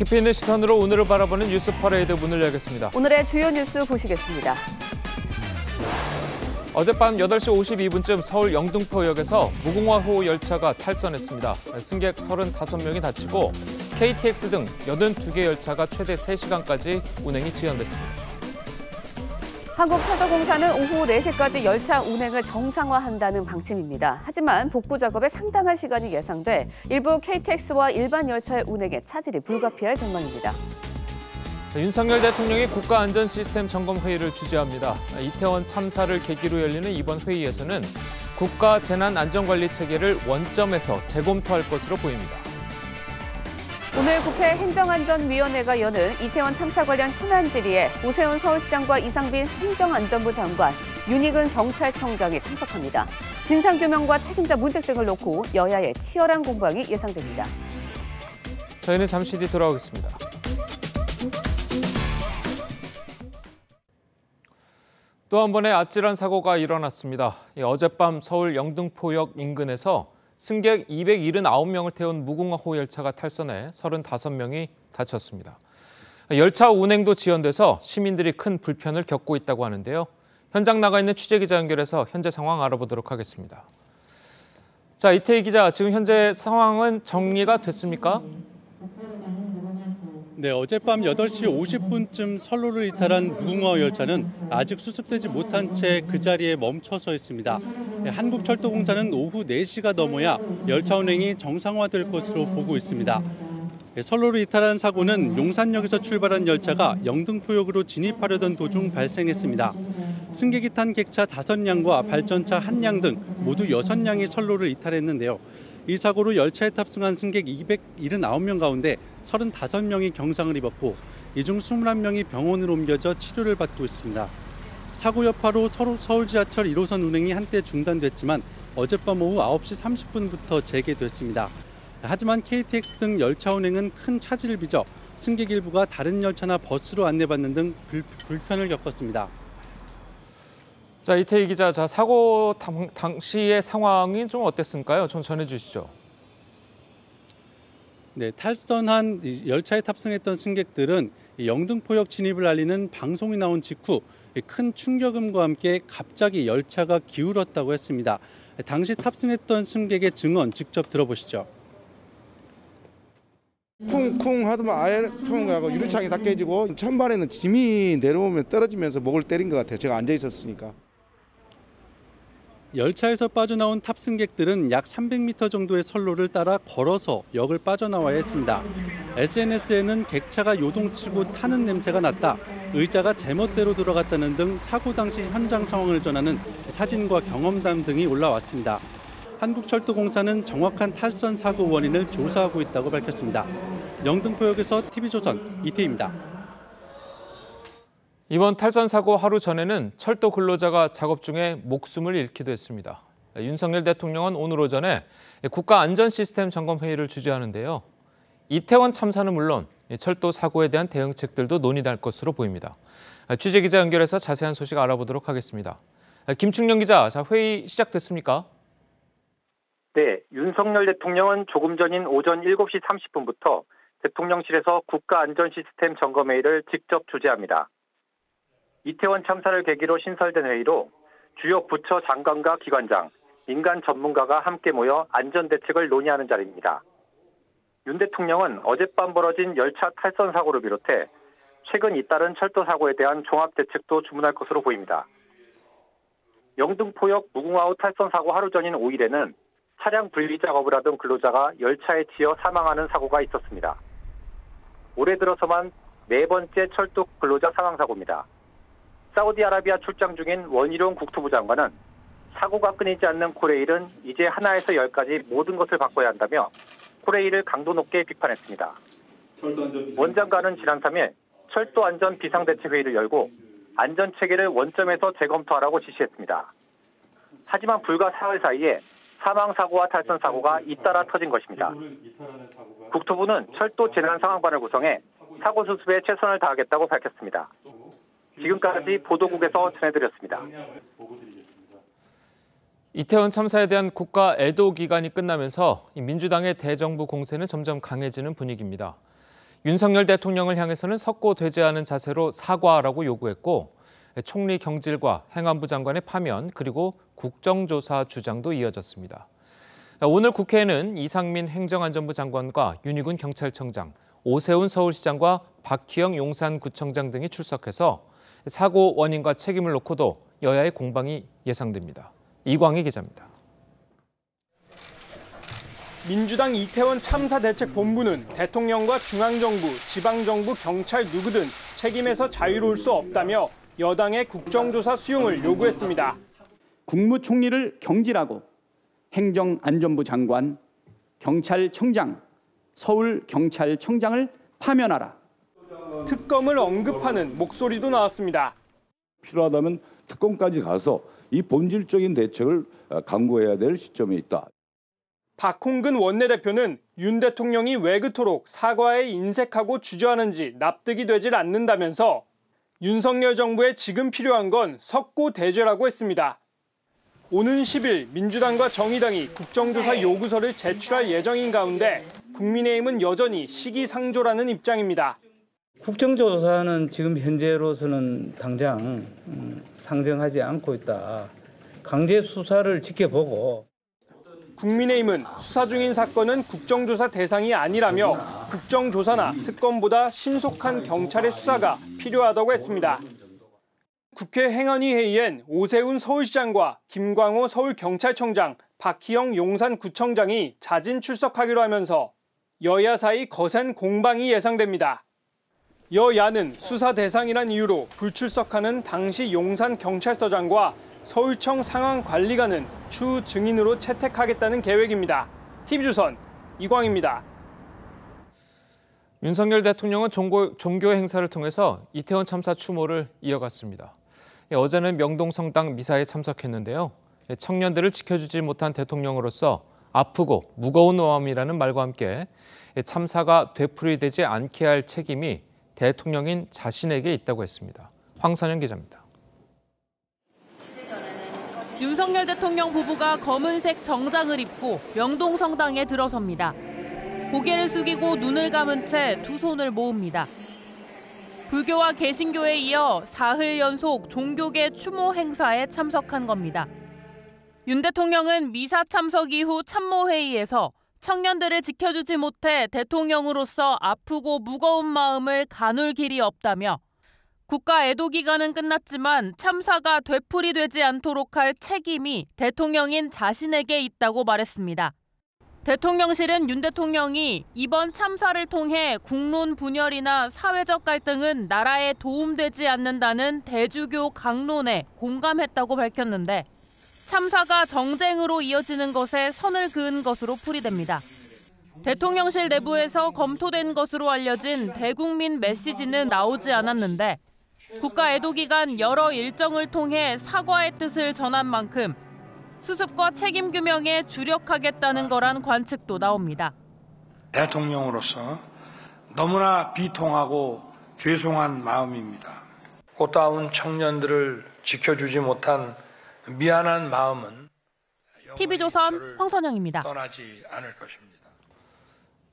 깊이 있는 시선으로 오늘을 바라보는 뉴스 퍼레이드 문을 열겠습니다. 오늘의 주요 뉴스 보시겠습니다. 어젯밤 8시 52분쯤 서울 영등포역에서 무궁화호 열차가 탈선했습니다. 승객 35명이 다치고 KTX 등 82개 열차가 최대 3시간까지 운행이 지연됐습니다. 한국철도공사는 오후 4시까지 열차 운행을 정상화한다는 방침입니다. 하지만 복구 작업에 상당한 시간이 예상돼 일부 KTX와 일반 열차의 운행에 차질이 불가피할 전망입니다. 윤석열 대통령이 국가안전시스템 점검회의를 주재합니다. 이태원 참사를 계기로 열리는 이번 회의에서는 국가재난안전관리체계를 원점에서 재검토할 것으로 보입니다. 오늘 국회 행정안전위원회가 여는 이태원 참사 관련 현안 질의에 오세훈 서울시장과 이상빈 행정안전부 장관, 윤익은 경찰청장이 참석합니다. 진상규명과 책임자 문제 등을 놓고 여야의 치열한 공방이 예상됩니다. 저희는 잠시 뒤 돌아오겠습니다. 또 한 번의 아찔한 사고가 일어났습니다. 어젯밤 서울 영등포역 인근에서 승객 279명을 태운 무궁화호 열차가 탈선해 35명이 다쳤습니다. 열차 운행도 지연돼서 시민들이 큰 불편을 겪고 있다고 하는데요. 현장 나가 있는 취재기자 연결해서 현재 상황 알아보도록 하겠습니다. 자, 이태희 기자, 지금 현재 상황은 정리가 됐습니까? 네, 어젯밤 8시 50분쯤 선로를 이탈한 무궁화호 열차는 아직 수습되지 못한 채 그 자리에 멈춰서 있습니다. 한국철도공사는 오후 4시가 넘어야 열차 운행이 정상화될 것으로 보고 있습니다. 선로를 이탈한 사고는 용산역에서 출발한 열차가 영등포역으로 진입하려던 도중 발생했습니다. 승객이 탄 객차 5량과 발전차 1량 등 모두 6량이 선로를 이탈했는데요. 이 사고로 열차에 탑승한 승객 279명 가운데 35명이 경상을 입었고 이 중 21명이 병원으로 옮겨져 치료를 받고 있습니다. 사고 여파로 서울 지하철 1호선 운행이 한때 중단됐지만 어젯밤 오후 9시 30분부터 재개됐습니다. 하지만 KTX 등 열차 운행은 큰 차질을 빚어 승객 일부가 다른 열차나 버스로 안내받는 등 불편을 겪었습니다. 자, 이태희 기자, 사고 당시의 상황이 좀 어땠을까요? 좀 전해주시죠. 네, 탈선한 열차에 탑승했던 승객들은 영등포역 진입을 알리는 방송이 나온 직후 큰 충격음과 함께 갑자기 열차가 기울었다고 했습니다. 당시 탑승했던 승객의 증언 직접 들어보시죠. 쿵쿵 하더만 아예 통하고 유리창이 다 깨지고 천반에는 짐이 내려오면 떨어지면서 목을 때린 것 같아요. 제가 앉아 있었으니까. 열차에서 빠져나온 탑승객들은 약 300m 정도의 선로를 따라 걸어서 역을 빠져나와야 했습니다. SNS에는 객차가 요동치고 타는 냄새가 났다, 의자가 제멋대로 돌아갔다는 등 사고 당시 현장 상황을 전하는 사진과 경험담 등이 올라왔습니다. 한국철도공사는 정확한 탈선 사고 원인을 조사하고 있다고 밝혔습니다. 영등포역에서 TV조선 이태희입니다. 이번 탈선 사고 하루 전에는 철도 근로자가 작업 중에 목숨을 잃기도 했습니다. 윤석열 대통령은 오늘 오전에 국가안전시스템 점검회의를 주재하는데요. 이태원 참사는 물론 철도 사고에 대한 대응책들도 논의될 것으로 보입니다. 취재기자 연결해서 자세한 소식 알아보도록 하겠습니다. 김충영 기자, 회의 시작됐습니까? 네, 윤석열 대통령은 조금 전인 오전 7시 30분부터 대통령실에서 국가안전시스템 점검회의를 직접 주재합니다. 이태원 참사를 계기로 신설된 회의로 주요 부처 장관과 기관장, 민간 전문가가 함께 모여 안전대책을 논의하는 자리입니다. 윤 대통령은 어젯밤 벌어진 열차 탈선 사고를 비롯해 최근 잇따른 철도 사고에 대한 종합대책도 주문할 것으로 보입니다. 영등포역 무궁화호 탈선 사고 하루 전인 5일에는 차량 분리 작업을 하던 근로자가 열차에 치여 사망하는 사고가 있었습니다. 올해 들어서만 4번째 철도 근로자 사망 사고입니다. 사우디아라비아 출장 중인 원희룡 국토부 장관은 사고가 끊이지 않는 코레일은 이제 하나에서 10까지 모든 것을 바꿔야 한다며 코레일을 강도 높게 비판했습니다. 원 장관은 지난 3일 철도 안전 비상대책회의를 열고 안전체계를 원점에서 재검토하라고 지시했습니다. 하지만 불과 사흘 사이에 사망사고와 탈선사고가 잇따라 터진 것입니다. 국토부는 철도 재난상황반을 구성해 사고 수습에 최선을 다하겠다고 밝혔습니다. 지금까지 보도국에서 전해드렸습니다. 이태원 참사에 대한 국가 애도 기간이 끝나면서 민주당의 대정부 공세는 점점 강해지는 분위기입니다. 윤석열 대통령을 향해서는 석고되지 않은 자세로 사과하라고 요구했고 총리 경질과 행안부 장관의 파면 그리고 국정조사 주장도 이어졌습니다. 오늘 국회에는 이상민 행정안전부 장관과 윤희군 경찰청장, 오세훈 서울시장과 박희영 용산구청장 등이 출석해서 사고 원인과 책임을 놓고도 여야의 공방이 예상됩니다. 이광희 기자입니다. 민주당 이태원 참사대책본부는 대통령과 중앙정부, 지방정부, 경찰 누구든 책임에서 자유로울 수 없다며 여당의 국정조사 수용을 요구했습니다. 국무총리를 경질하고 행정안전부 장관, 경찰청장, 서울경찰청장을 파면하라. 특검을 언급하는 목소리도 나왔습니다. 필요하다면 특검까지 가서 이 본질적인 대책을 강구해야 될 시점에 있다. 박홍근 원내대표는 윤 대통령이 왜 그토록 사과에 인색하고 주저하는지 납득이 되질 않는다면서 윤석열 정부에 지금 필요한 건 석고대죄라고 했습니다. 오는 10일 민주당과 정의당이 국정조사 요구서를 제출할 예정인 가운데 국민의힘은 여전히 시기상조라는 입장입니다. 국정조사는 지금 현재로서는 당장 상정하지 않고 있다. 강제 수사를 지켜보고. 국민의힘은 수사 중인 사건은 국정조사 대상이 아니라며 국정조사나 특검보다 신속한 경찰의 수사가 필요하다고 했습니다. 국회 행안위 회의엔 오세훈 서울시장과 김광호 서울경찰청장, 박희영 용산구청장이 자진 출석하기로 하면서 여야 사이 거센 공방이 예상됩니다. 여야는 수사 대상이란 이유로 불출석하는 당시 용산경찰서장과 서울청 상황관리관은 추 증인으로 채택하겠다는 계획입니다. TV조선 이광입니다. 윤석열 대통령은 종교 행사를 통해서 이태원 참사 추모를 이어갔습니다. 어제는 명동성당 미사에 참석했는데요. 청년들을 지켜주지 못한 대통령으로서 아프고 무거운 마음이라는 말과 함께 참사가 되풀이되지 않게 할 책임이 대통령인 자신에게 있다고 했습니다. 황선영 기자입니다. 윤석열 대통령 부부가 검은색 정장을 입고 명동성당에 들어섭니다. 고개를 숙이고 눈을 감은 채 두 손을 모읍니다. 불교와 개신교에 이어 사흘 연속 종교계 추모 행사에 참석한 겁니다. 윤 대통령은 미사 참석 이후 참모회의에서 청년들을 지켜주지 못해 대통령으로서 아프고 무거운 마음을 가눌 길이 없다며 국가 애도 기간은 끝났지만 참사가 되풀이되지 않도록 할 책임이 대통령인 자신에게 있다고 말했습니다. 대통령실은 윤 대통령이 이번 참사를 통해 국론 분열이나 사회적 갈등은 나라에 도움되지 않는다는 대주교 강론에 공감했다고 밝혔는데 참사가 정쟁으로 이어지는 것에 선을 그은 것으로 풀이됩니다. 대통령실 내부에서 검토된 것으로 알려진 대국민 메시지는 나오지 않았는데 국가 애도 기간 여러 일정을 통해 사과의 뜻을 전한 만큼 수습과 책임 규명에 주력하겠다는 거란 관측도 나옵니다. 대통령으로서 너무나 비통하고 죄송한 마음입니다. 꽃다운 청년들을 지켜주지 못한 미안한 마음은 TV조선 황선영입니다. 떠나지 않을 것입니다.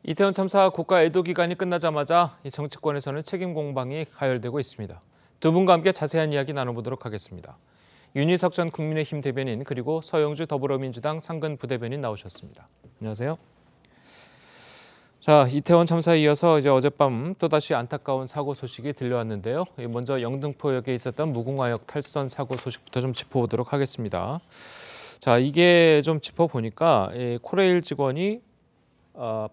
이태원 참사 국가 애도 기간이 끝나자마자 정치권에서는 책임 공방이 가열되고 있습니다. 두 분과 함께 자세한 이야기 나눠보도록 하겠습니다. 윤희석 전 국민의힘 대변인 그리고 서영주 더불어민주당 상근 부대변인 나오셨습니다. 안녕하세요. 자, 이태원 참사에 이어서 이제 어젯밤 또다시 안타까운 사고 소식이 들려왔는데요. 먼저 영등포역에 있었던 무궁화역 탈선 사고 소식부터 좀 짚어보도록 하겠습니다. 자, 이게 좀 짚어보니까 코레일 직원이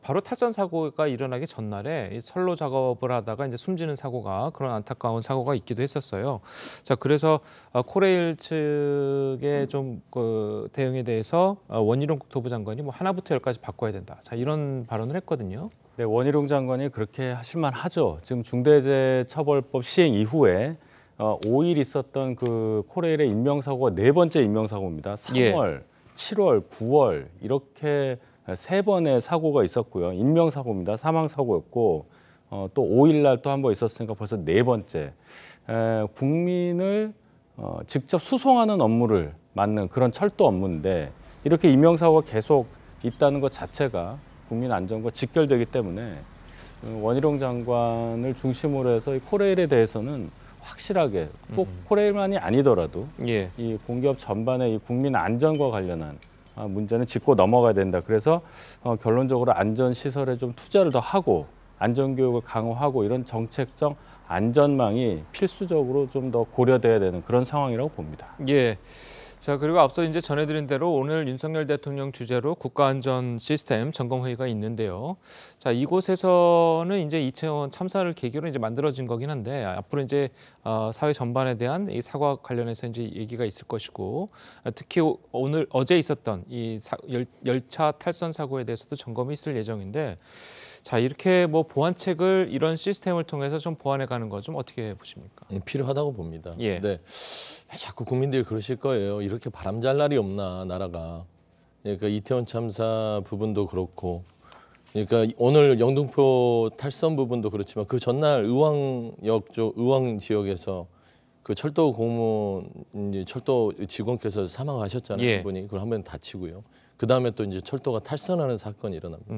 바로 탈선 사고가 일어나기 전날에 선로 작업을 하다가 이제 숨지는 사고가 그런 안타까운 사고가 있기도 했었어요. 자, 그래서 코레일 측의 좀 그 대응에 대해서 원희룡 국토부 장관이 뭐 하나부터 열까지 바꿔야 된다. 자, 이런 발언을 했거든요. 네, 원희룡 장관이 그렇게 하실만 하죠. 지금 중대재해처벌법 시행 이후에 5일 있었던 그 코레일의 인명사고가 네 번째 인명사고입니다. 3월, 7월, 9월 이렇게 세 번의 사고가 있었고요. 인명사고입니다. 사망사고였고 또 5일 날 또 한 번 있었으니까 벌써 네 번째. 국민을 직접 수송하는 업무를 맡는 그런 철도 업무인데 이렇게 인명사고가 계속 있다는 것 자체가 국민 안전과 직결되기 때문에 원희룡 장관을 중심으로 해서 이 코레일에 대해서는 확실하게 꼭 코레일만이 아니더라도 이 공기업 전반의 이 국민 안전과 관련한 문제는 짚고 넘어가야 된다. 그래서 결론적으로 안전시설에 좀 투자를 더 하고 안전교육을 강화하고 이런 정책적 안전망이 필수적으로 좀 더 고려돼야 되는 그런 상황이라고 봅니다. 예. 자, 그리고 앞서 이제 전해드린 대로 오늘 윤석열 대통령 주재로 국가안전 시스템 점검회의가 있는데요. 자, 이곳에서는 이제 이태원 참사를 계기로 이제 만들어진 거긴 한데 앞으로 이제 사회 전반에 대한 이 사과 관련해서 이제 얘기가 있을 것이고 특히 어제 있었던 이 열차 탈선 사고에 대해서도 점검이 있을 예정인데 자, 이렇게 뭐 보완책을 이런 시스템을 통해서 좀 보완해 가는 거 좀 어떻게 보십니까? 필요하다고 봅니다. 예. 네. 자꾸 국민들이 그러실 거예요. 이렇게 바람잘 날이 없나 나라가. 그러니까 이태원 참사 부분도 그렇고, 그러니까 오늘 영등포 탈선 부분도 그렇지만 그 전날 의왕역 쪽 의왕 지역에서 그 철도 공무원 이제 철도 직원께서 사망하셨잖아요. 예. 분이 그걸 한 번 다치고요. 그 다음에 또 이제 철도가 탈선하는 사건이 일어납니다.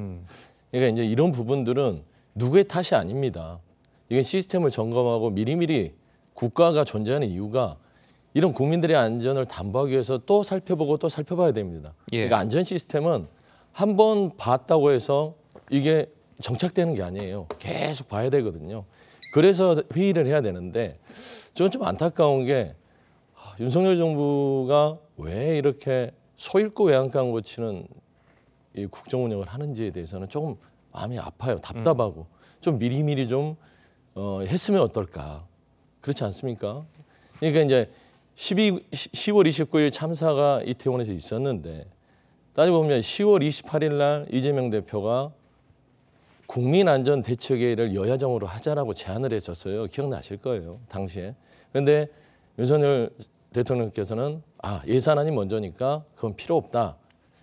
그러니까 이제 이런 부분들은 누구의 탓이 아닙니다. 이게 시스템을 점검하고 미리미리 국가가 존재하는 이유가 이런 국민들의 안전을 담보하기 위해서 또 살펴보고 또 살펴봐야 됩니다. 그러니까 안전 시스템은 한 번 봤다고 해서 이게 정착되는 게 아니에요. 계속 봐야 되거든요. 그래서 회의를 해야 되는데 저는 좀 안타까운 게 윤석열 정부가 왜 이렇게 소 잃고 외양간 고치는 이 국정 운영을 하는지에 대해서는 조금 마음이 아파요. 답답하고 좀 미리미리 좀 했으면 어떨까. 그렇지 않습니까? 그러니까 이제 10월 29일 참사가 이태원에서 있었는데 따져보면 10월 28일 날 이재명 대표가 국민안전대책회의를 여야정으로 하자라고 제안을 했었어요. 기억나실 거예요. 당시에. 그런데 윤석열 대통령께서는 예산안이 먼저니까 그건 필요 없다.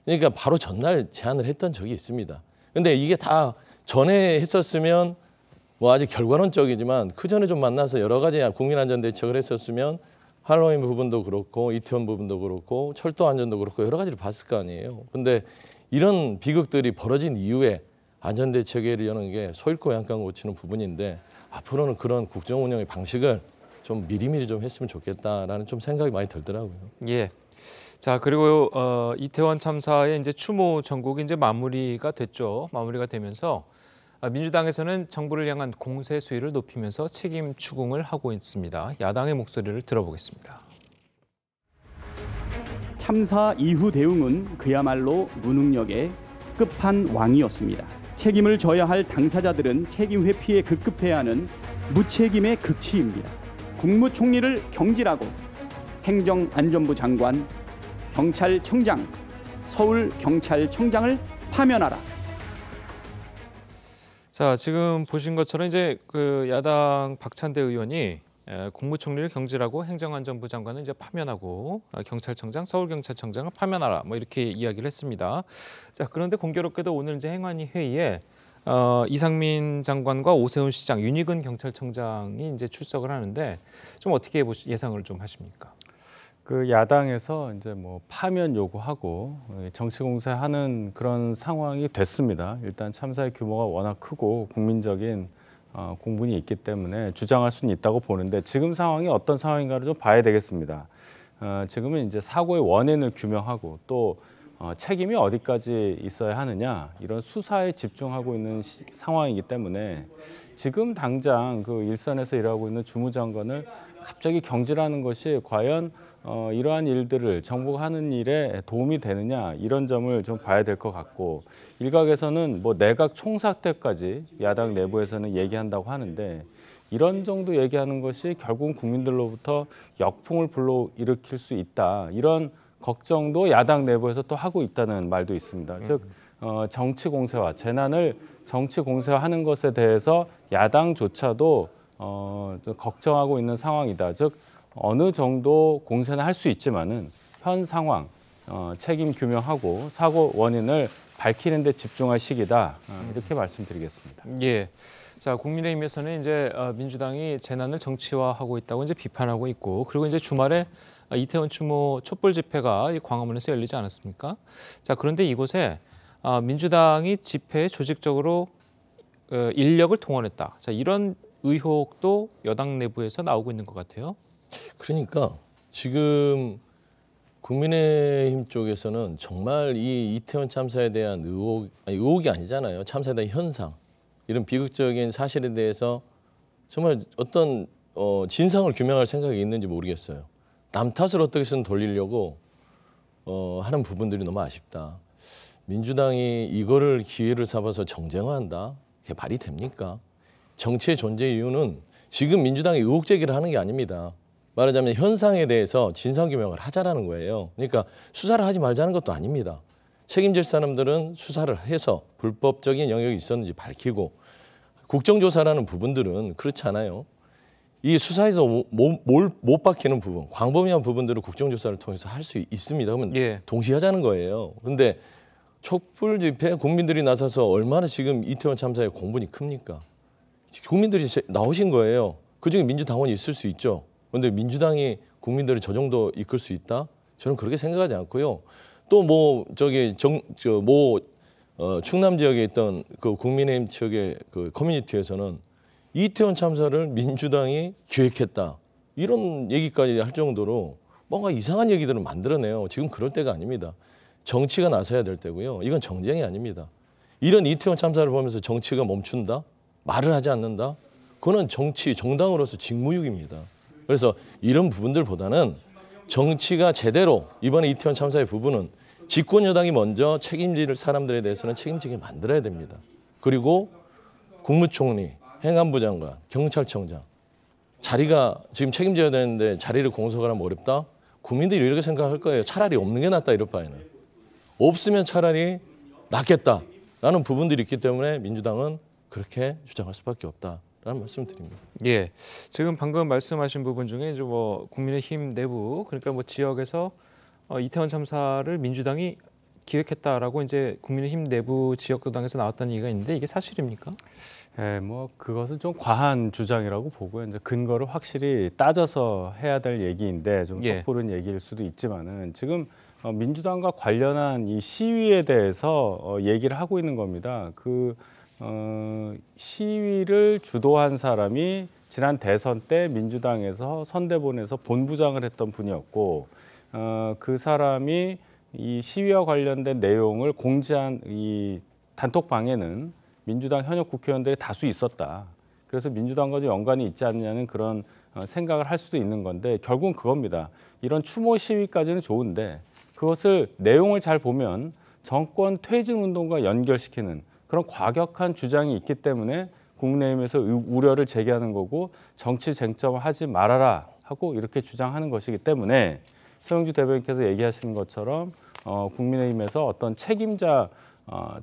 그러니까 바로 전날 제안을 했던 적이 있습니다. 근데 이게 다 전에 했었으면 뭐 아직 결과론적이지만 그 전에 좀 만나서 여러 가지 국민안전대책을 했었으면 할로윈 부분도 그렇고 이태원 부분도 그렇고 철도 안전도 그렇고 여러 가지를 봤을 거 아니에요. 근데 이런 비극들이 벌어진 이후에 안전대책회의를 여는 게 소 잃고 외양간 고치는 부분인데 앞으로는 그런 국정 운영의 방식을 좀 미리미리 좀 했으면 좋겠다라는 좀 생각이 많이 들더라고요. 예. 자, 그리고 이태원 참사의 이제 추모 전국이 이제 마무리가 됐죠. 마무리가 되면서 민주당에서는 정부를 향한 공세 수위를 높이면서 책임 추궁을 하고 있습니다. 야당의 목소리를 들어보겠습니다. 참사 이후 대응은 그야말로 무능력의 끝판왕이었습니다. 책임을 져야 할 당사자들은 책임 회피에 급급해야 하는 무책임의 극치입니다. 국무총리를 경질하고 행정안전부 장관, 경찰청장, 서울경찰청장을 파면하라. 자, 지금 보신 것처럼 이제 그 야당 박찬대 의원이 국무총리를 경질하고 행정안전부 장관을 이제 파면하고 경찰청장, 서울경찰청장을 파면하라 뭐 이렇게 이야기를 했습니다. 자, 그런데 공교롭게도 오늘 이제 행안위 회의에 이상민 장관과 오세훈 시장, 윤희근 경찰청장이 이제 출석을 하는데 좀 어떻게 예상을 좀 하십니까? 그 야당에서 이제 뭐 파면 요구하고 정치 공세하는 그런 상황이 됐습니다. 일단 참사의 규모가 워낙 크고 국민적인 공분이 있기 때문에 주장할 수는 있다고 보는데 지금 상황이 어떤 상황인가를 좀 봐야 되겠습니다. 지금은 이제 사고의 원인을 규명하고 또 책임이 어디까지 있어야 하느냐 이런 수사에 집중하고 있는 상황이기 때문에 지금 당장 그 일선에서 일하고 있는 주무장관을 갑자기 경질하는 것이 과연 이러한 일들을 정부가 하는 일에 도움이 되느냐 이런 점을 좀 봐야 될 것 같고 일각에서는 뭐 내각 총사퇴까지 야당 내부에서는 얘기한다고 하는데 이런 정도 얘기하는 것이 결국은 국민들로부터 역풍을 불러일으킬 수 있다 이런 걱정도 야당 내부에서 또 하고 있다는 말도 있습니다. 즉 정치 공세화, 재난을 정치 공세화하는 것에 대해서 야당조차도 걱정하고 있는 상황이다. 즉 어느 정도 공세는 할 수 있지만은 현 상황 책임 규명하고 사고 원인을 밝히는 데 집중할 시기다. 이렇게 말씀드리겠습니다. 예. 자, 국민의힘에서는 이제 민주당이 재난을 정치화하고 있다고 이제 비판하고 있고 그리고 이제 주말에 이태원 추모 촛불 집회가 광화문에서 열리지 않았습니까? 자, 그런데 이곳에 민주당이 집회에 조직적으로 인력을 동원했다. 자, 이런 의혹도 여당 내부에서 나오고 있는 것 같아요. 그러니까 지금 국민의힘 쪽에서는 정말 이 이태원 참사에 대한 의혹이 아니잖아요. 참사에 대한 현상, 이런 비극적인 사실에 대해서 정말 어떤 진상을 규명할 생각이 있는지 모르겠어요. 남 탓을 어떻게든 돌리려고 하는 부분들이 너무 아쉽다. 민주당이 이거를 기회를 삼아서 정쟁화한다? 그게 말이 됩니까? 정치의 존재 이유는 지금 민주당이 의혹 제기를 하는 게 아닙니다. 말하자면 현상에 대해서 진상규명을 하자라는 거예요. 그러니까 수사를 하지 말자는 것도 아닙니다. 책임질 사람들은 수사를 해서 불법적인 영역이 있었는지 밝히고, 국정조사라는 부분들은 그렇지 않아요. 이 수사에서 못 박히는 부분, 광범위한 부분들을 국정조사를 통해서 할 수 있습니다. 그러면 동시에 하자는 거예요. 그런데 촛불 집회 국민들이 나서서 얼마나 지금 이태원 참사의 공분이 큽니까? 국민들이 나오신 거예요. 그중에 민주당원이 있을 수 있죠. 그런데 민주당이 국민들을 저 정도 이끌 수 있다? 저는 그렇게 생각하지 않고요. 또 충남 지역에 있던 그 국민의힘 측의 그 커뮤니티에서는 이태원 참사를 민주당이 기획했다, 이런 얘기까지 할 정도로 뭔가 이상한 얘기들을 만들어내요. 지금 그럴 때가 아닙니다. 정치가 나서야 될 때고요. 이건 정쟁이 아닙니다. 이런 이태원 참사를 보면서 정치가 멈춘다? 말을 하지 않는다? 그거는 정당으로서 직무유기입니다. 그래서 이런 부분들보다는 정치가 제대로 이번에 이태원 참사의 부분은 집권 여당이 먼저 책임질 사람들에 대해서는 책임지게 만들어야 됩니다. 그리고 국무총리, 행안부 장관, 경찰청장, 자리가 지금 책임져야 되는데 자리를 공석을 하면 어렵다? 국민들이 이렇게 생각할 거예요. 차라리 없는 게 낫다, 이럴 바에는. 없으면 차라리 낫겠다라는 부분들이 있기 때문에 민주당은 그렇게 주장할 수밖에 없다라는 말씀을 드립니다. 예, 지금 방금 말씀하신 부분 중에 이제 국민의힘 내부, 그러니까 지역에서 이태원 참사를 민주당이 기획했다라고 이제 국민의힘 내부 지역도당에서 나왔다는 얘기가 있는데, 이게 사실입니까? 네, 그것은 좀 과한 주장이라고 보고요. 이제 근거를 확실히 따져서 해야 될 얘기인데 좀 섣부른 얘기일 수도 있지만은 지금 민주당과 관련한 이 시위에 대해서 얘기를 하고 있는 겁니다. 시위를 주도한 사람이 지난 대선 때 민주당에서 선대본에서 본부장을 했던 분이었고, 그 사람이 이 시위와 관련된 내용을 공지한 이 단톡방에는 민주당 현역 국회의원들이 다수 있었다. 그래서 민주당과 좀 연관이 있지 않냐는 그런 생각을 할 수도 있는 건데, 결국은 그겁니다. 이런 추모 시위까지는 좋은데 그것을 내용을 잘 보면 정권 퇴진 운동과 연결시키는 그런 과격한 주장이 있기 때문에 국민의힘에서 우려를 제기하는 거고, 정치 쟁점을 하지 말아라 하고 이렇게 주장하는 것이기 때문에 서영주 대변인께서 얘기하신 것처럼 국민의힘에서 어떤 책임자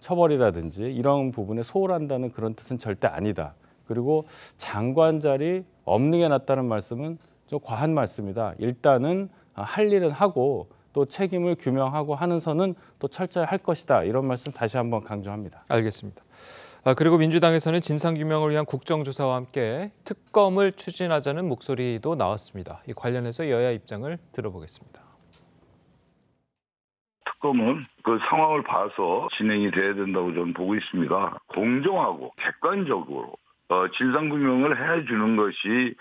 처벌이라든지 이런 부분에 소홀한다는 그런 뜻은 절대 아니다. 그리고 장관 자리 없는 게 낫다는 말씀은 좀 과한 말씀이다. 일단은 할 일은 하고 또 책임을 규명하고 하는 선은 또 철저히 할 것이다. 이런 말씀 다시 한번 강조합니다. 알겠습니다. 그리고 민주당에서는 진상규명을 위한 국정조사와 함께 특검을 추진하자는 목소리도 나왔습니다. 이 관련해서 여야 입장을 들어보겠습니다. 특검은 그 상황을 봐서 진행이 돼야 된다고 저는 보고 있습니다. 공정하고 객관적으로 진상규명을 해주는 것이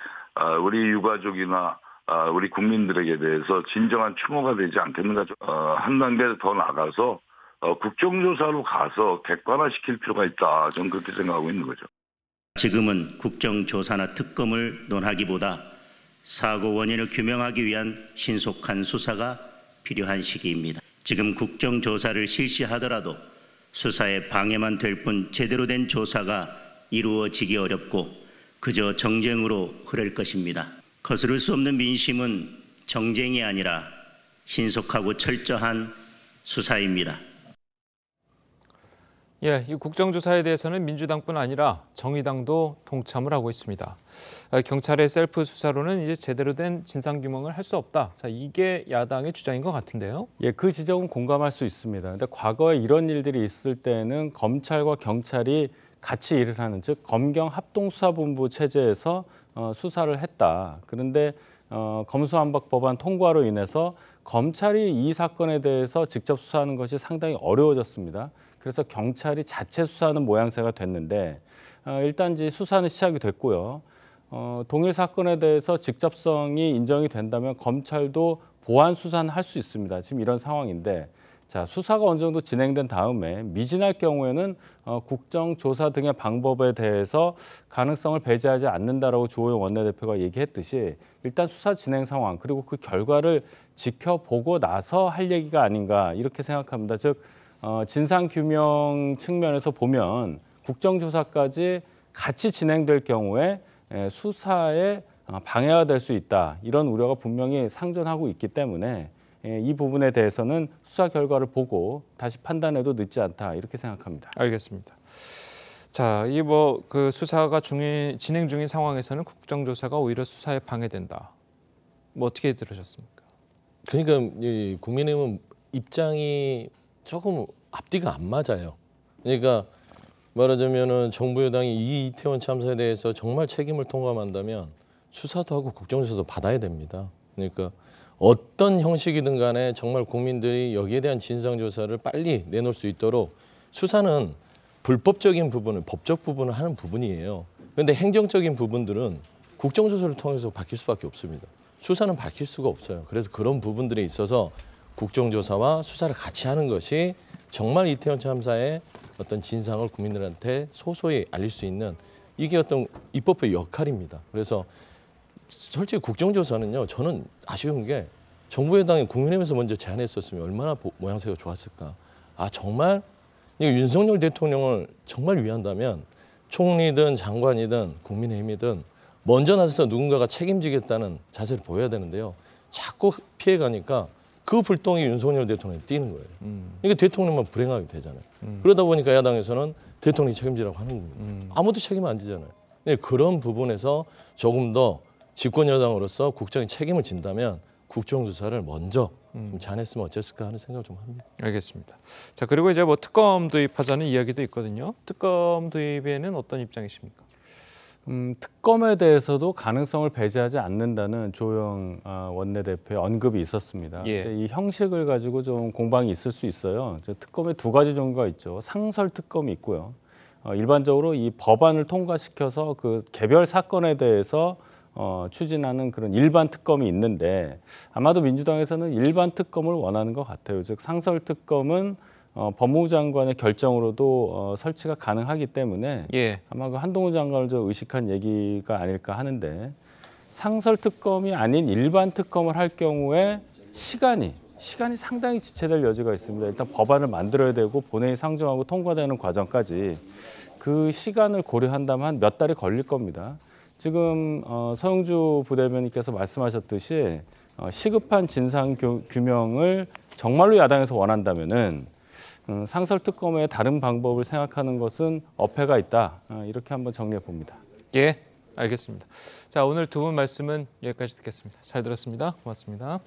우리 유가족이나 우리 국민들에게 대해서 진정한 추모가 되지 않겠는가. 한 단계 더 나가서 국정조사로 가서 객관화시킬 필요가 있다. 저는 그렇게 생각하고 있는 거죠. 지금은 국정조사나 특검을 논하기보다 사고 원인을 규명하기 위한 신속한 수사가 필요한 시기입니다. 지금 국정조사를 실시하더라도 수사에 방해만 될 뿐 제대로 된 조사가 이루어지기 어렵고 그저 정쟁으로 흐를 것입니다. 거스를 수 없는 민심은 정쟁이 아니라 신속하고 철저한 수사입니다. 예, 이 국정조사에 대해서는 민주당뿐 아니라 정의당도 동참을 하고 있습니다. 경찰의 셀프 수사로는 이제 제대로 된 진상규명을 할 수 없다. 자, 이게 야당의 주장인 것 같은데요. 예, 그 지적은 공감할 수 있습니다. 근데 과거에 이런 일들이 있을 때는 검찰과 경찰이 같이 일을 하는, 즉 검경 합동수사본부 체제에서 수사를 했다. 그런데 검수완박 법안 통과로 인해서 검찰이 이 사건에 대해서 직접 수사하는 것이 상당히 어려워졌습니다. 그래서 경찰이 자체 수사하는 모양새가 됐는데 일단 이제 수사는 시작이 됐고요. 동일 사건에 대해서 직접성이 인정이 된다면 검찰도 보완 수사는 할 수 있습니다. 지금 이런 상황인데 자, 수사가 어느 정도 진행된 다음에 미진할 경우에는 국정조사 등의 방법에 대해서 가능성을 배제하지 않는다라고 주호영 원내대표가 얘기했듯이 일단 수사 진행 상황 그리고 그 결과를 지켜보고 나서 할 얘기가 아닌가 이렇게 생각합니다. 즉 진상규명 측면에서 보면 국정조사까지 같이 진행될 경우에 수사에 방해가 될 수 있다. 이런 우려가 분명히 상존하고 있기 때문에 이 부분에 대해서는 수사 결과를 보고 다시 판단해도 늦지 않다. 이렇게 생각합니다. 알겠습니다. 자, 이 그 수사가 진행 중인 상황에서는 국정조사가 오히려 수사에 방해된다. 어떻게 들으셨습니까? 그러니까 이 국민의힘은 입장이 조금 앞뒤가 안 맞아요. 그러니까 말하자면은 정부 여당이 이 이태원 참사에 대해서 정말 책임을 통감한다면 수사도 하고 국정조사도 받아야 됩니다. 그러니까 어떤 형식이든 간에 정말 국민들이 여기에 대한 진상조사를 빨리 내놓을 수 있도록 수사는 불법적인 부분을, 법적 부분을 하는 부분이에요. 그런데 행정적인 부분들은 국정조사를 통해서 밝힐 수밖에 없습니다. 수사는 밝힐 수가 없어요. 그래서 그런 부분들에 있어서 국정조사와 수사를 같이 하는 것이 정말 이태원 참사의 어떤 진상을 국민들한테 소소히 알릴 수 있는 이게 어떤 입법의 역할입니다. 그래서 솔직히 국정조사는요. 저는 아쉬운 게 정부 여당이 국민의힘에서 먼저 제안했었으면 얼마나 모양새가 좋았을까. 아 정말 윤석열 대통령을 정말 위한다면 총리든 장관이든 국민의힘이든 먼저 나서서 누군가가 책임지겠다는 자세를 보여야 되는데요. 자꾸 피해가니까 그 불똥이 윤석열 대통령이 뛰는 거예요. 이게 대통령만 불행하게 되잖아요. 그러다 보니까 야당에서는 대통령이 책임지라고 하는 겁니다. 아무도 책임 안 지잖아요. 그런 부분에서 조금 더 집권 여당으로서 국정이 책임을 진다면 국정조사를 먼저 좀 제안했으면 어땠을까 하는 생각을 좀 합니다. 알겠습니다. 자, 그리고 이제 특검 도입하자는 이야기도 있거든요. 특검 도입에는 어떤 입장이십니까? 특검에 대해서도 가능성을 배제하지 않는다는 조영 원내대표의 언급이 있었습니다. 예. 근데 이 형식을 가지고 좀 공방이 있을 수 있어요. 특검에 두 가지 종류가 있죠. 상설 특검이 있고요. 일반적으로 이 법안을 통과시켜서 그 개별 사건에 대해서 추진하는 그런 일반 특검이 있는데 아마도 민주당에서는 일반 특검을 원하는 것 같아요. 즉 상설 특검은 법무부 장관의 결정으로도 설치가 가능하기 때문에 예. 아마 그 한동훈 장관을 좀 의식한 얘기가 아닐까 하는데 상설 특검이 아닌 일반 특검을 할 경우에 시간이 상당히 지체될 여지가 있습니다. 일단 법안을 만들어야 되고 본회의 상정하고 통과되는 과정까지 그 시간을 고려한다면 한 몇 달이 걸릴 겁니다. 지금 서영주 부대변인께서 말씀하셨듯이 시급한 진상 규명을 정말로 야당에서 원한다면은 상설 특검의 다른 방법을 생각하는 것은 어폐가 있다. 이렇게 한번 정리해 봅니다. 예, 알겠습니다. 자, 오늘 두 분 말씀은 여기까지 듣겠습니다. 잘 들었습니다. 고맙습니다.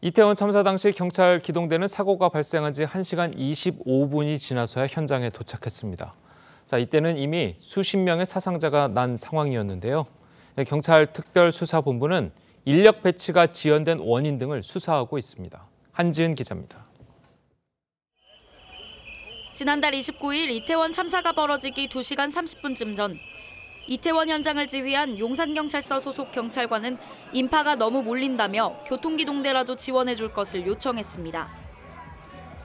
이태원 참사 당시 경찰 기동대는 사고가 발생한 지 1시간 25분이 지나서야 현장에 도착했습니다. 자, 이때는 이미 수십 명의 사상자가 난 상황이었는데요. 경찰 특별수사본부는 인력 배치가 지연된 원인 등을 수사하고 있습니다. 한지은 기자입니다. 지난달 29일 이태원 참사가 벌어지기 2시간 30분쯤 전 이태원 현장을 지휘한 용산경찰서 소속 경찰관은 인파가 너무 몰린다며 교통기동대라도 지원해 줄 것을 요청했습니다.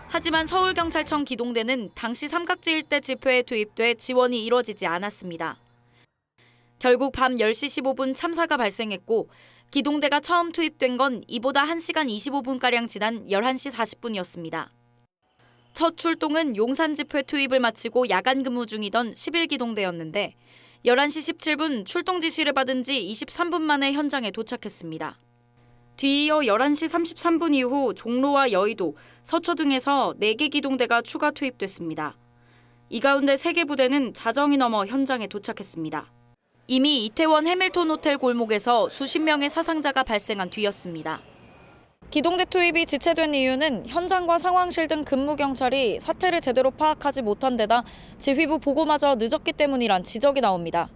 하지만 서울경찰청 기동대는 당시 삼각지 일대 집회에 투입돼 지원이 이뤄지지 않았습니다. 결국 밤 10시 15분 참사가 발생했고 기동대가 처음 투입된 건 이보다 1시간 25분가량 지난 11시 40분이었습니다. 첫 출동은 용산 집회 투입을 마치고 야간 근무 중이던 11기동대였는데 11시 17분 출동 지시를 받은 지 23분 만에 현장에 도착했습니다. 뒤이어 11시 33분 이후 종로와 여의도, 서초 등에서 4개 기동대가 추가 투입됐습니다. 이 가운데 3개 부대는 자정이 넘어 현장에 도착했습니다. 이미 이태원 해밀턴 호텔 골목에서 수십 명의 사상자가 발생한 뒤였습니다. 기동대 투입이 지체된 이유는 현장과 상황실 등 근무 경찰이 사태를 제대로 파악하지 못한 데다 지휘부 보고마저 늦었기 때문이란 지적이 나옵니다.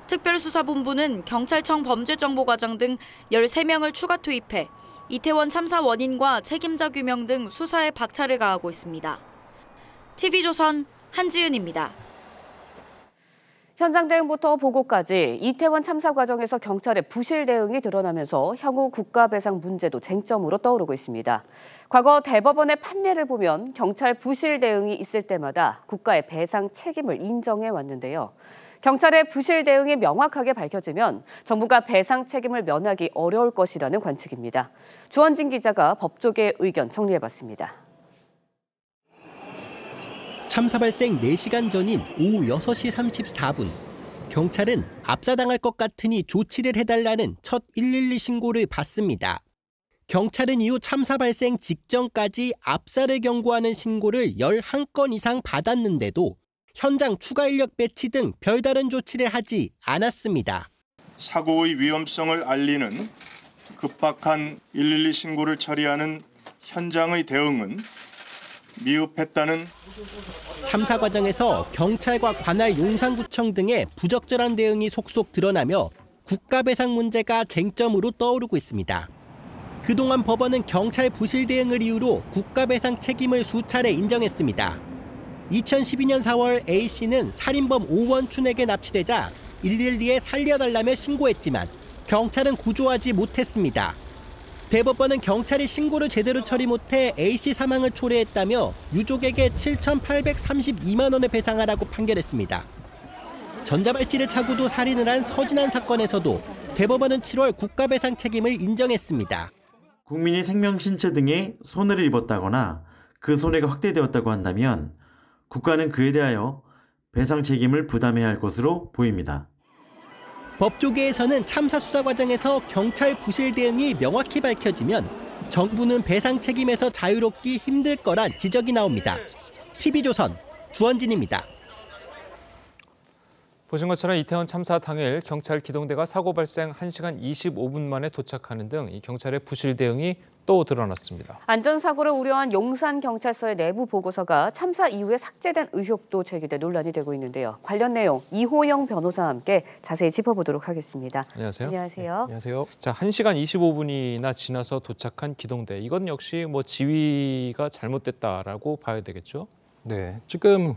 특별수사본부는 경찰청 범죄정보과장 등 13명을 추가 투입해 이태원 참사 원인과 책임자 규명 등 수사에 박차를 가하고 있습니다. TV조선 한지은입니다. 현장 대응부터 보고까지 이태원 참사 과정에서 경찰의 부실 대응이 드러나면서 향후 국가배상 문제도 쟁점으로 떠오르고 있습니다. 과거 대법원의 판례를 보면 경찰 부실 대응이 있을 때마다 국가의 배상 책임을 인정해 왔는데요. 경찰의 부실 대응이 명확하게 밝혀지면 정부가 배상 책임을 면하기 어려울 것이라는 관측입니다. 주원진 기자가 법조계의 의견 정리해봤습니다. 참사 발생 4시간 전인 오후 6시 34분. 경찰은 압사당할 것 같으니 조치를 해달라는 첫 112 신고를 받습니다. 경찰은 이후 참사 발생 직전까지 압사를 경고하는 신고를 11건 이상 받았는데도 현장 추가 인력 배치 등 별다른 조치를 하지 않았습니다. 사고의 위험성을 알리는 급박한 112 신고를 처리하는 현장의 대응은 미흡했다는. 참사 과정에서 경찰과 관할 용산구청 등의 부적절한 대응이 속속 드러나며 국가배상 문제가 쟁점으로 떠오르고 있습니다. 그동안 법원은 경찰 부실 대응을 이유로 국가배상 책임을 수차례 인정했습니다. 2012년 4월 A씨는 살인범 오원춘에게 납치되자 112에 살려달라며 신고했지만 경찰은 구조하지 못했습니다. 대법원은 경찰이 신고를 제대로 처리 못해 A씨 사망을 초래했다며 유족에게 7,832만 원을 배상하라고 판결했습니다. 전자발찌를 차고도 살인을 한 서진한 사건에서도 대법원은 7월 국가배상 책임을 인정했습니다. 국민이 생명, 신체 등에 손해를 입었다거나 그 손해가 확대되었다고 한다면 국가는 그에 대하여 배상 책임을 부담해야 할 것으로 보입니다. 법조계에서는 참사 수사 과정에서 경찰 부실 대응이 명확히 밝혀지면 정부는 배상 책임에서 자유롭기 힘들 거란 지적이 나옵니다. TV조선 주원진입니다. 보신 것처럼 이태원 참사 당일 경찰 기동대가 사고 발생 1시간 25분 만에 도착하는 등 이 경찰의 부실 대응이 또 드러났습니다. 안전사고를 우려한 용산경찰서의 내부 보고서가 참사 이후에 삭제된 의혹도 제기돼 논란이 되고 있는데요. 관련 내용 이호영 변호사와 함께 자세히 짚어보도록 하겠습니다. 안녕하세요. 안녕하세요. 네, 안녕하세요. 자, 1시간 25분이나 지나서 도착한 기동대. 이건 역시 뭐 지휘가 잘못됐다라고 봐야 되겠죠? 네, 지금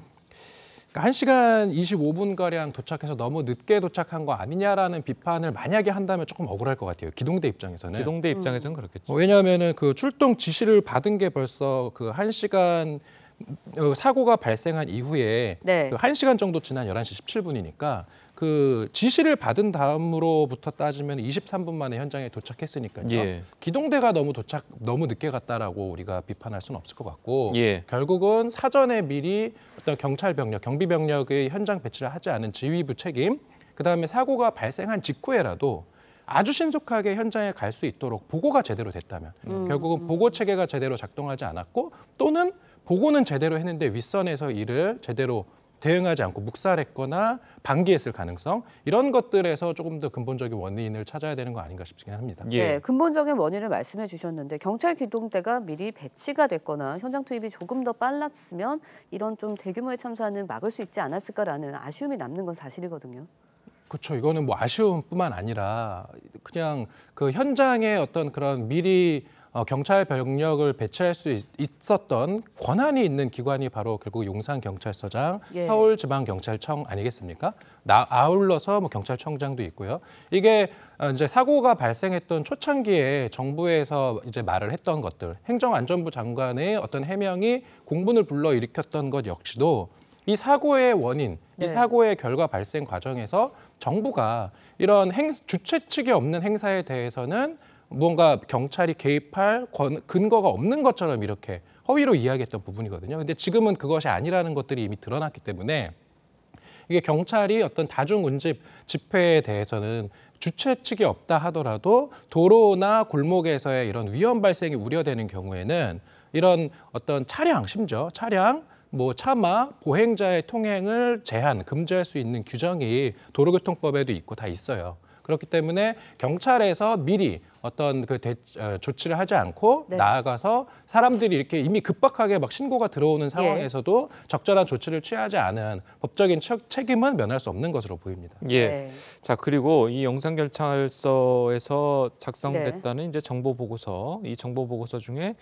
1시간 25분가량 도착해서 너무 늦게 도착한 거 아니냐라는 비판을 만약에 한다면 조금 억울할 것 같아요. 기동대 입장에서는. 기동대 입장에서는 그렇겠죠. 왜냐하면 그 출동 지시를 받은 게 벌써 그 1시간 사고가 발생한 이후에 네. 그 1시간 정도 지난 11시 17분이니까 그 지시를 받은 다음으로부터 따지면 23분 만에 현장에 도착했으니까요. 예. 기동대가 너무 늦게 갔다라고 우리가 비판할 수는 없을 것 같고 예. 결국은 사전에 미리 어떤 경찰 병력, 경비 병력의 현장 배치를 하지 않은 지휘부 책임, 그다음에 사고가 발생한 직후에라도 아주 신속하게 현장에 갈 수 있도록 보고가 제대로 됐다면 결국은 보고 체계가 제대로 작동하지 않았고 또는 보고는 제대로 했는데 윗선에서 이를 제대로 대응하지 않고 묵살했거나 방기했을 가능성, 이런 것들에서 조금 더 근본적인 원인을 찾아야 되는 거 아닌가 싶긴 합니다. 네, 근본적인 원인을 말씀해 주셨는데 경찰 기동대가 미리 배치가 됐거나 현장 투입이 조금 더 빨랐으면 이런 좀 대규모의 참사는 막을 수 있지 않았을까라는 아쉬움이 남는 건 사실이거든요. 그렇죠. 이거는 뭐 아쉬움뿐만 아니라 그냥 그 현장에 어떤 그런 미리 경찰 병력을 배치할 수 있었던 권한이 있는 기관이 바로 결국 용산경찰서장, 예. 서울지방경찰청 아니겠습니까? 아울러서 뭐 경찰청장도 있고요. 이게 이제 사고가 발생했던 초창기에 정부에서 이제 말을 했던 것들, 행정안전부 장관의 어떤 해명이 공분을 불러일으켰던 것 역시도 이 사고의 원인, 이 사고의 결과 발생 과정에서 정부가 이런 주최 측이 없는 행사에 대해서는 뭔가 경찰이 개입할 근거가 없는 것처럼 이렇게 허위로 이야기했던 부분이거든요. 근데 지금은 그것이 아니라는 것들이 이미 드러났기 때문에 이게 경찰이 어떤 다중운집 집회에 대해서는 주최 측이 없다 하더라도 도로나 골목에서의 이런 위험 발생이 우려되는 경우에는 이런 어떤 심지어 차량, 뭐 차마, 보행자의 통행을 제한, 금지할 수 있는 규정이 도로교통법에도 있고 다 있어요. 그렇기 때문에 경찰에서 미리 어떤 조치를 하지 않고 나아가서 사람들이 이렇게 이미 급박하게 막 신고가 들어오는 상황에서도 적절한 조치를 취하지 않은 법적인 책임은 면할 수 없는 것으로 보입니다. 예. 자, 그리고 이 용산경찰서에서 작성됐다는 이제 정보 보고서, 이 정보 보고서 중에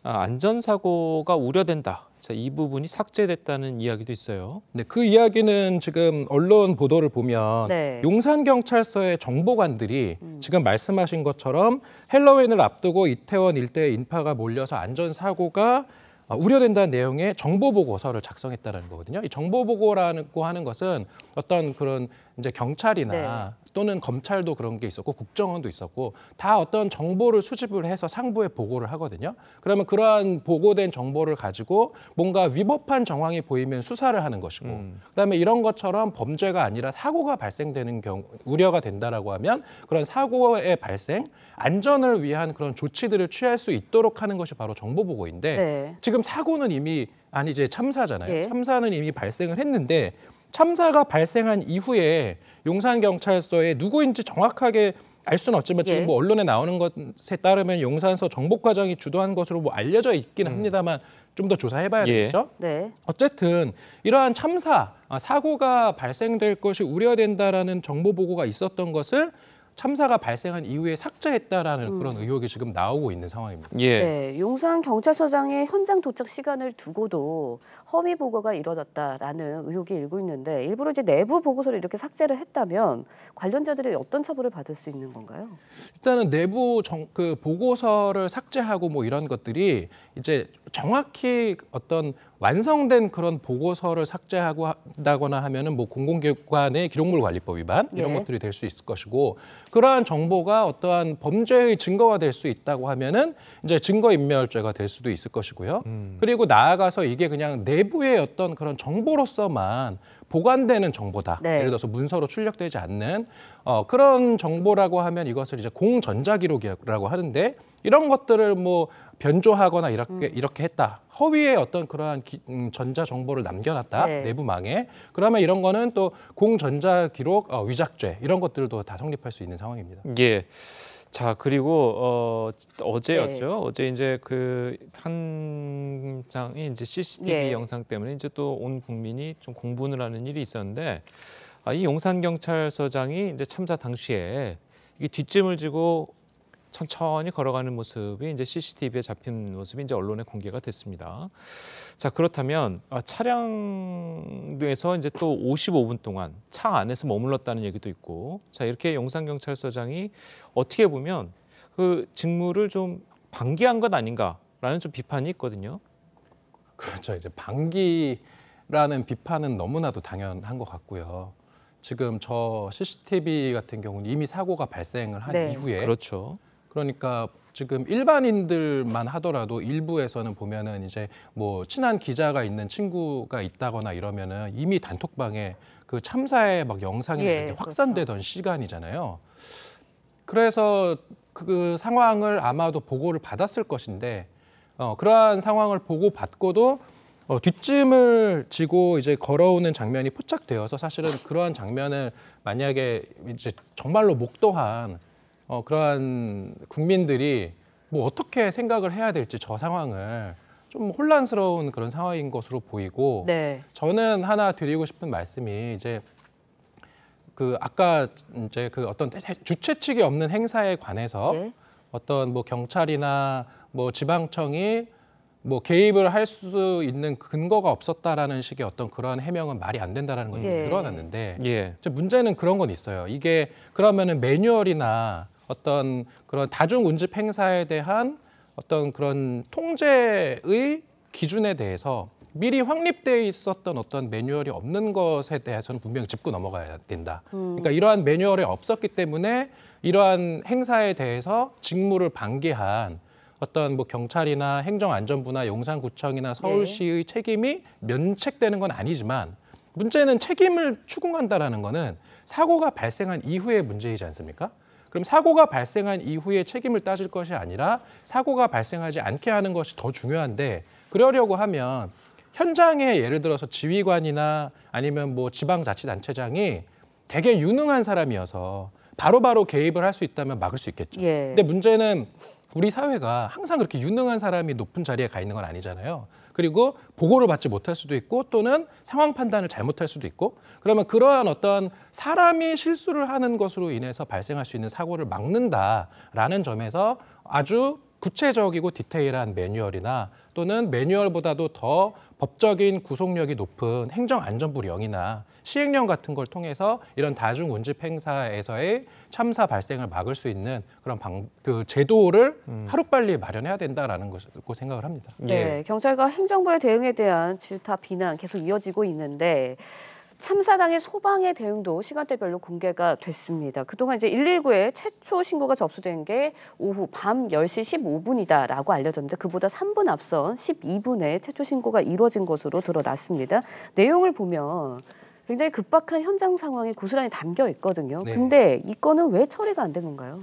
안전사고가 우려된다. 자, 이 부분이 삭제됐다는 이야기도 있어요. 네, 그 이야기는 지금 언론 보도를 보면 네. 용산경찰서의 정보관들이 지금 말씀하신 것처럼 헬로윈을 앞두고 이태원 일대에 인파가 몰려서 안전사고가 우려된다는 내용의 정보보고서를 작성했다는 거거든요. 이 정보보고라고 하는 것은 어떤 그런 이제 경찰이나 또는 검찰도 그런 게 있었고 국정원도 있었고 다 어떤 정보를 수집을 해서 상부에 보고를 하거든요. 그러면 그러한 보고된 정보를 가지고 뭔가 위법한 정황이 보이면 수사를 하는 것이고 그다음에 이런 것처럼 범죄가 아니라 사고가 발생되는 경우 우려가 된다라고 하면 그런 사고의 발생, 안전을 위한 그런 조치들을 취할 수 있도록 하는 것이 바로 정보보고인데 지금 사고는 이미 이제 참사잖아요. 참사는 이미 발생을 했는데 참사가 발생한 이후에 용산경찰서에 누구인지 정확하게 알 수는 없지만 지금 뭐 언론에 나오는 것에 따르면 용산서 정복과장이 주도한 것으로 뭐 알려져 있기는 합니다만 좀 더 조사해봐야 되겠죠. 어쨌든 이러한 참사, 사고가 발생될 것이 우려된다라는 정보 보고가 있었던 것을 참사가 발생한 이후에 삭제했다라는 그런 의혹이 지금 나오고 있는 상황입니다. 네, 용산경찰서장의 현장 도착 시간을 두고도 허위 보고가 이뤄졌다라는 의혹이 일고 있는데 일부러 이제 내부 보고서를 이렇게 삭제를 했다면 관련자들이 어떤 처벌을 받을 수 있는 건가요? 일단은 내부 그 보고서를 삭제하고 뭐 이런 것들이 이제 정확히 어떤 완성된 그런 보고서를 삭제하고 한다거나 하면은 뭐 공공기관의 기록물관리법 위반 이런 것들이 될 수 있을 것이고 그러한 정보가 어떠한 범죄의 증거가 될 수 있다고 하면은 이제 증거인멸죄가 될 수도 있을 것이고요. 그리고 나아가서 이게 그냥 내부의 어떤 그런 정보로서만 보관되는 정보다. 예를 들어서 문서로 출력되지 않는 그런 정보라고 하면 이것을 이제 공전자기록이라고 하는데 이런 것들을 뭐 변조하거나 이렇게 했다. 허위의 어떤 그러한 전자 정보를 남겨놨다. 내부망에. 그러면 이런 거는 또 공전자기록 위작죄 이런 것들도 다 성립할 수 있는 상황입니다. 예. 자, 그리고 어제였죠. 어제 이제 그 한 장이 이제 CCTV 영상 때문에 이제 또 온 국민이 좀 공분을 하는 일이 있었는데 이 용산경찰서장이 이제 참사 당시에 이게 뒷짐을 지고 천천히 걸어가는 모습이 이제 CCTV에 잡힌 모습이 이제 언론에 공개가 됐습니다. 자, 그렇다면 차량에서 이제 또 55분 동안 차 안에서 머물렀다는 얘기도 있고, 자, 이렇게 용산경찰서장이 어떻게 보면 그 직무를 좀 방기한 것 아닌가라는 좀 비판이 있거든요. 그렇죠. 이제 방기라는 비판은 너무나도 당연한 것 같고요. 지금 저 CCTV 같은 경우는 이미 사고가 발생을 한 이후에 그렇죠. 그러니까 지금 일반인들만 하더라도 일부에서는 보면은 이제 뭐 친한 기자가 있는 친구가 있다거나 이러면은 이미 단톡방에 그 참사의 막 영상이 확산되던 시간이잖아요. 그래서 그 상황을 아마도 보고를 받았을 것인데 그러한 상황을 보고 받고도 뒷짐을 지고 이제 걸어오는 장면이 포착되어서 사실은 그러한 장면을 만약에 이제 정말로 목도한 그러한 국민들이 뭐 어떻게 생각을 해야 될지 저 상황을 좀 혼란스러운 그런 상황인 것으로 보이고 저는 하나 드리고 싶은 말씀이 이제 그 아까 이제 그 어떤 주최 측이 없는 행사에 관해서 어떤 뭐 경찰이나 뭐 지방청이 뭐 개입을 할 수 있는 근거가 없었다라는 식의 어떤 그런 해명은 말이 안 된다라는 건 드러났는데 문제는 그런 건 있어요. 이게 그러면은 매뉴얼이나 어떤 그런 다중 운집 행사에 대한 어떤 그런 통제의 기준에 대해서 미리 확립되어 있었던 어떤 매뉴얼이 없는 것에 대해서는 분명히 짚고 넘어가야 된다. 그러니까 이러한 매뉴얼이 없었기 때문에 이러한 행사에 대해서 직무를 방기한 어떤 뭐 경찰이나 행정안전부나 용산구청이나 서울시의 책임이 면책되는 건 아니지만 문제는 책임을 추궁한다라는 거는 사고가 발생한 이후의 문제이지 않습니까? 그럼 사고가 발생한 이후에 책임을 따질 것이 아니라 사고가 발생하지 않게 하는 것이 더 중요한데 그러려고 하면 현장에 예를 들어서 지휘관이나 아니면 뭐 지방자치단체장이 되게 유능한 사람이어서 바로바로 개입을 할 수 있다면 막을 수 있겠죠. 근데 문제는 우리 사회가 항상 그렇게 유능한 사람이 높은 자리에 가 있는 건 아니잖아요. 그리고 보고를 받지 못할 수도 있고 또는 상황 판단을 잘못할 수도 있고 그러면 그러한 어떤 사람이 실수를 하는 것으로 인해서 발생할 수 있는 사고를 막는다라는 점에서 아주 구체적이고 디테일한 매뉴얼이나 또는 매뉴얼보다도 더 법적인 구속력이 높은 행정안전부령이나 시행령 같은 걸 통해서 이런 다중운집 행사에서의 참사 발생을 막을 수 있는 그런 그 제도를 하루빨리 마련해야 된다라는 것고 생각을 합니다. 네, 경찰과 행정부의 대응에 대한 질타, 비난 계속 이어지고 있는데 참사 당일 소방의 대응도 시간대별로 공개가 됐습니다. 그동안 이제 119에 최초 신고가 접수된 게 오후 밤 10시 15분이다라고 알려졌는데 그보다 3분 앞선 12분에 최초 신고가 이루어진 것으로 드러났습니다. 내용을 보면 굉장히 급박한 현장 상황이 고스란히 담겨 있거든요. 네. 근데 이 건은 왜 처리가 안 된 건가요?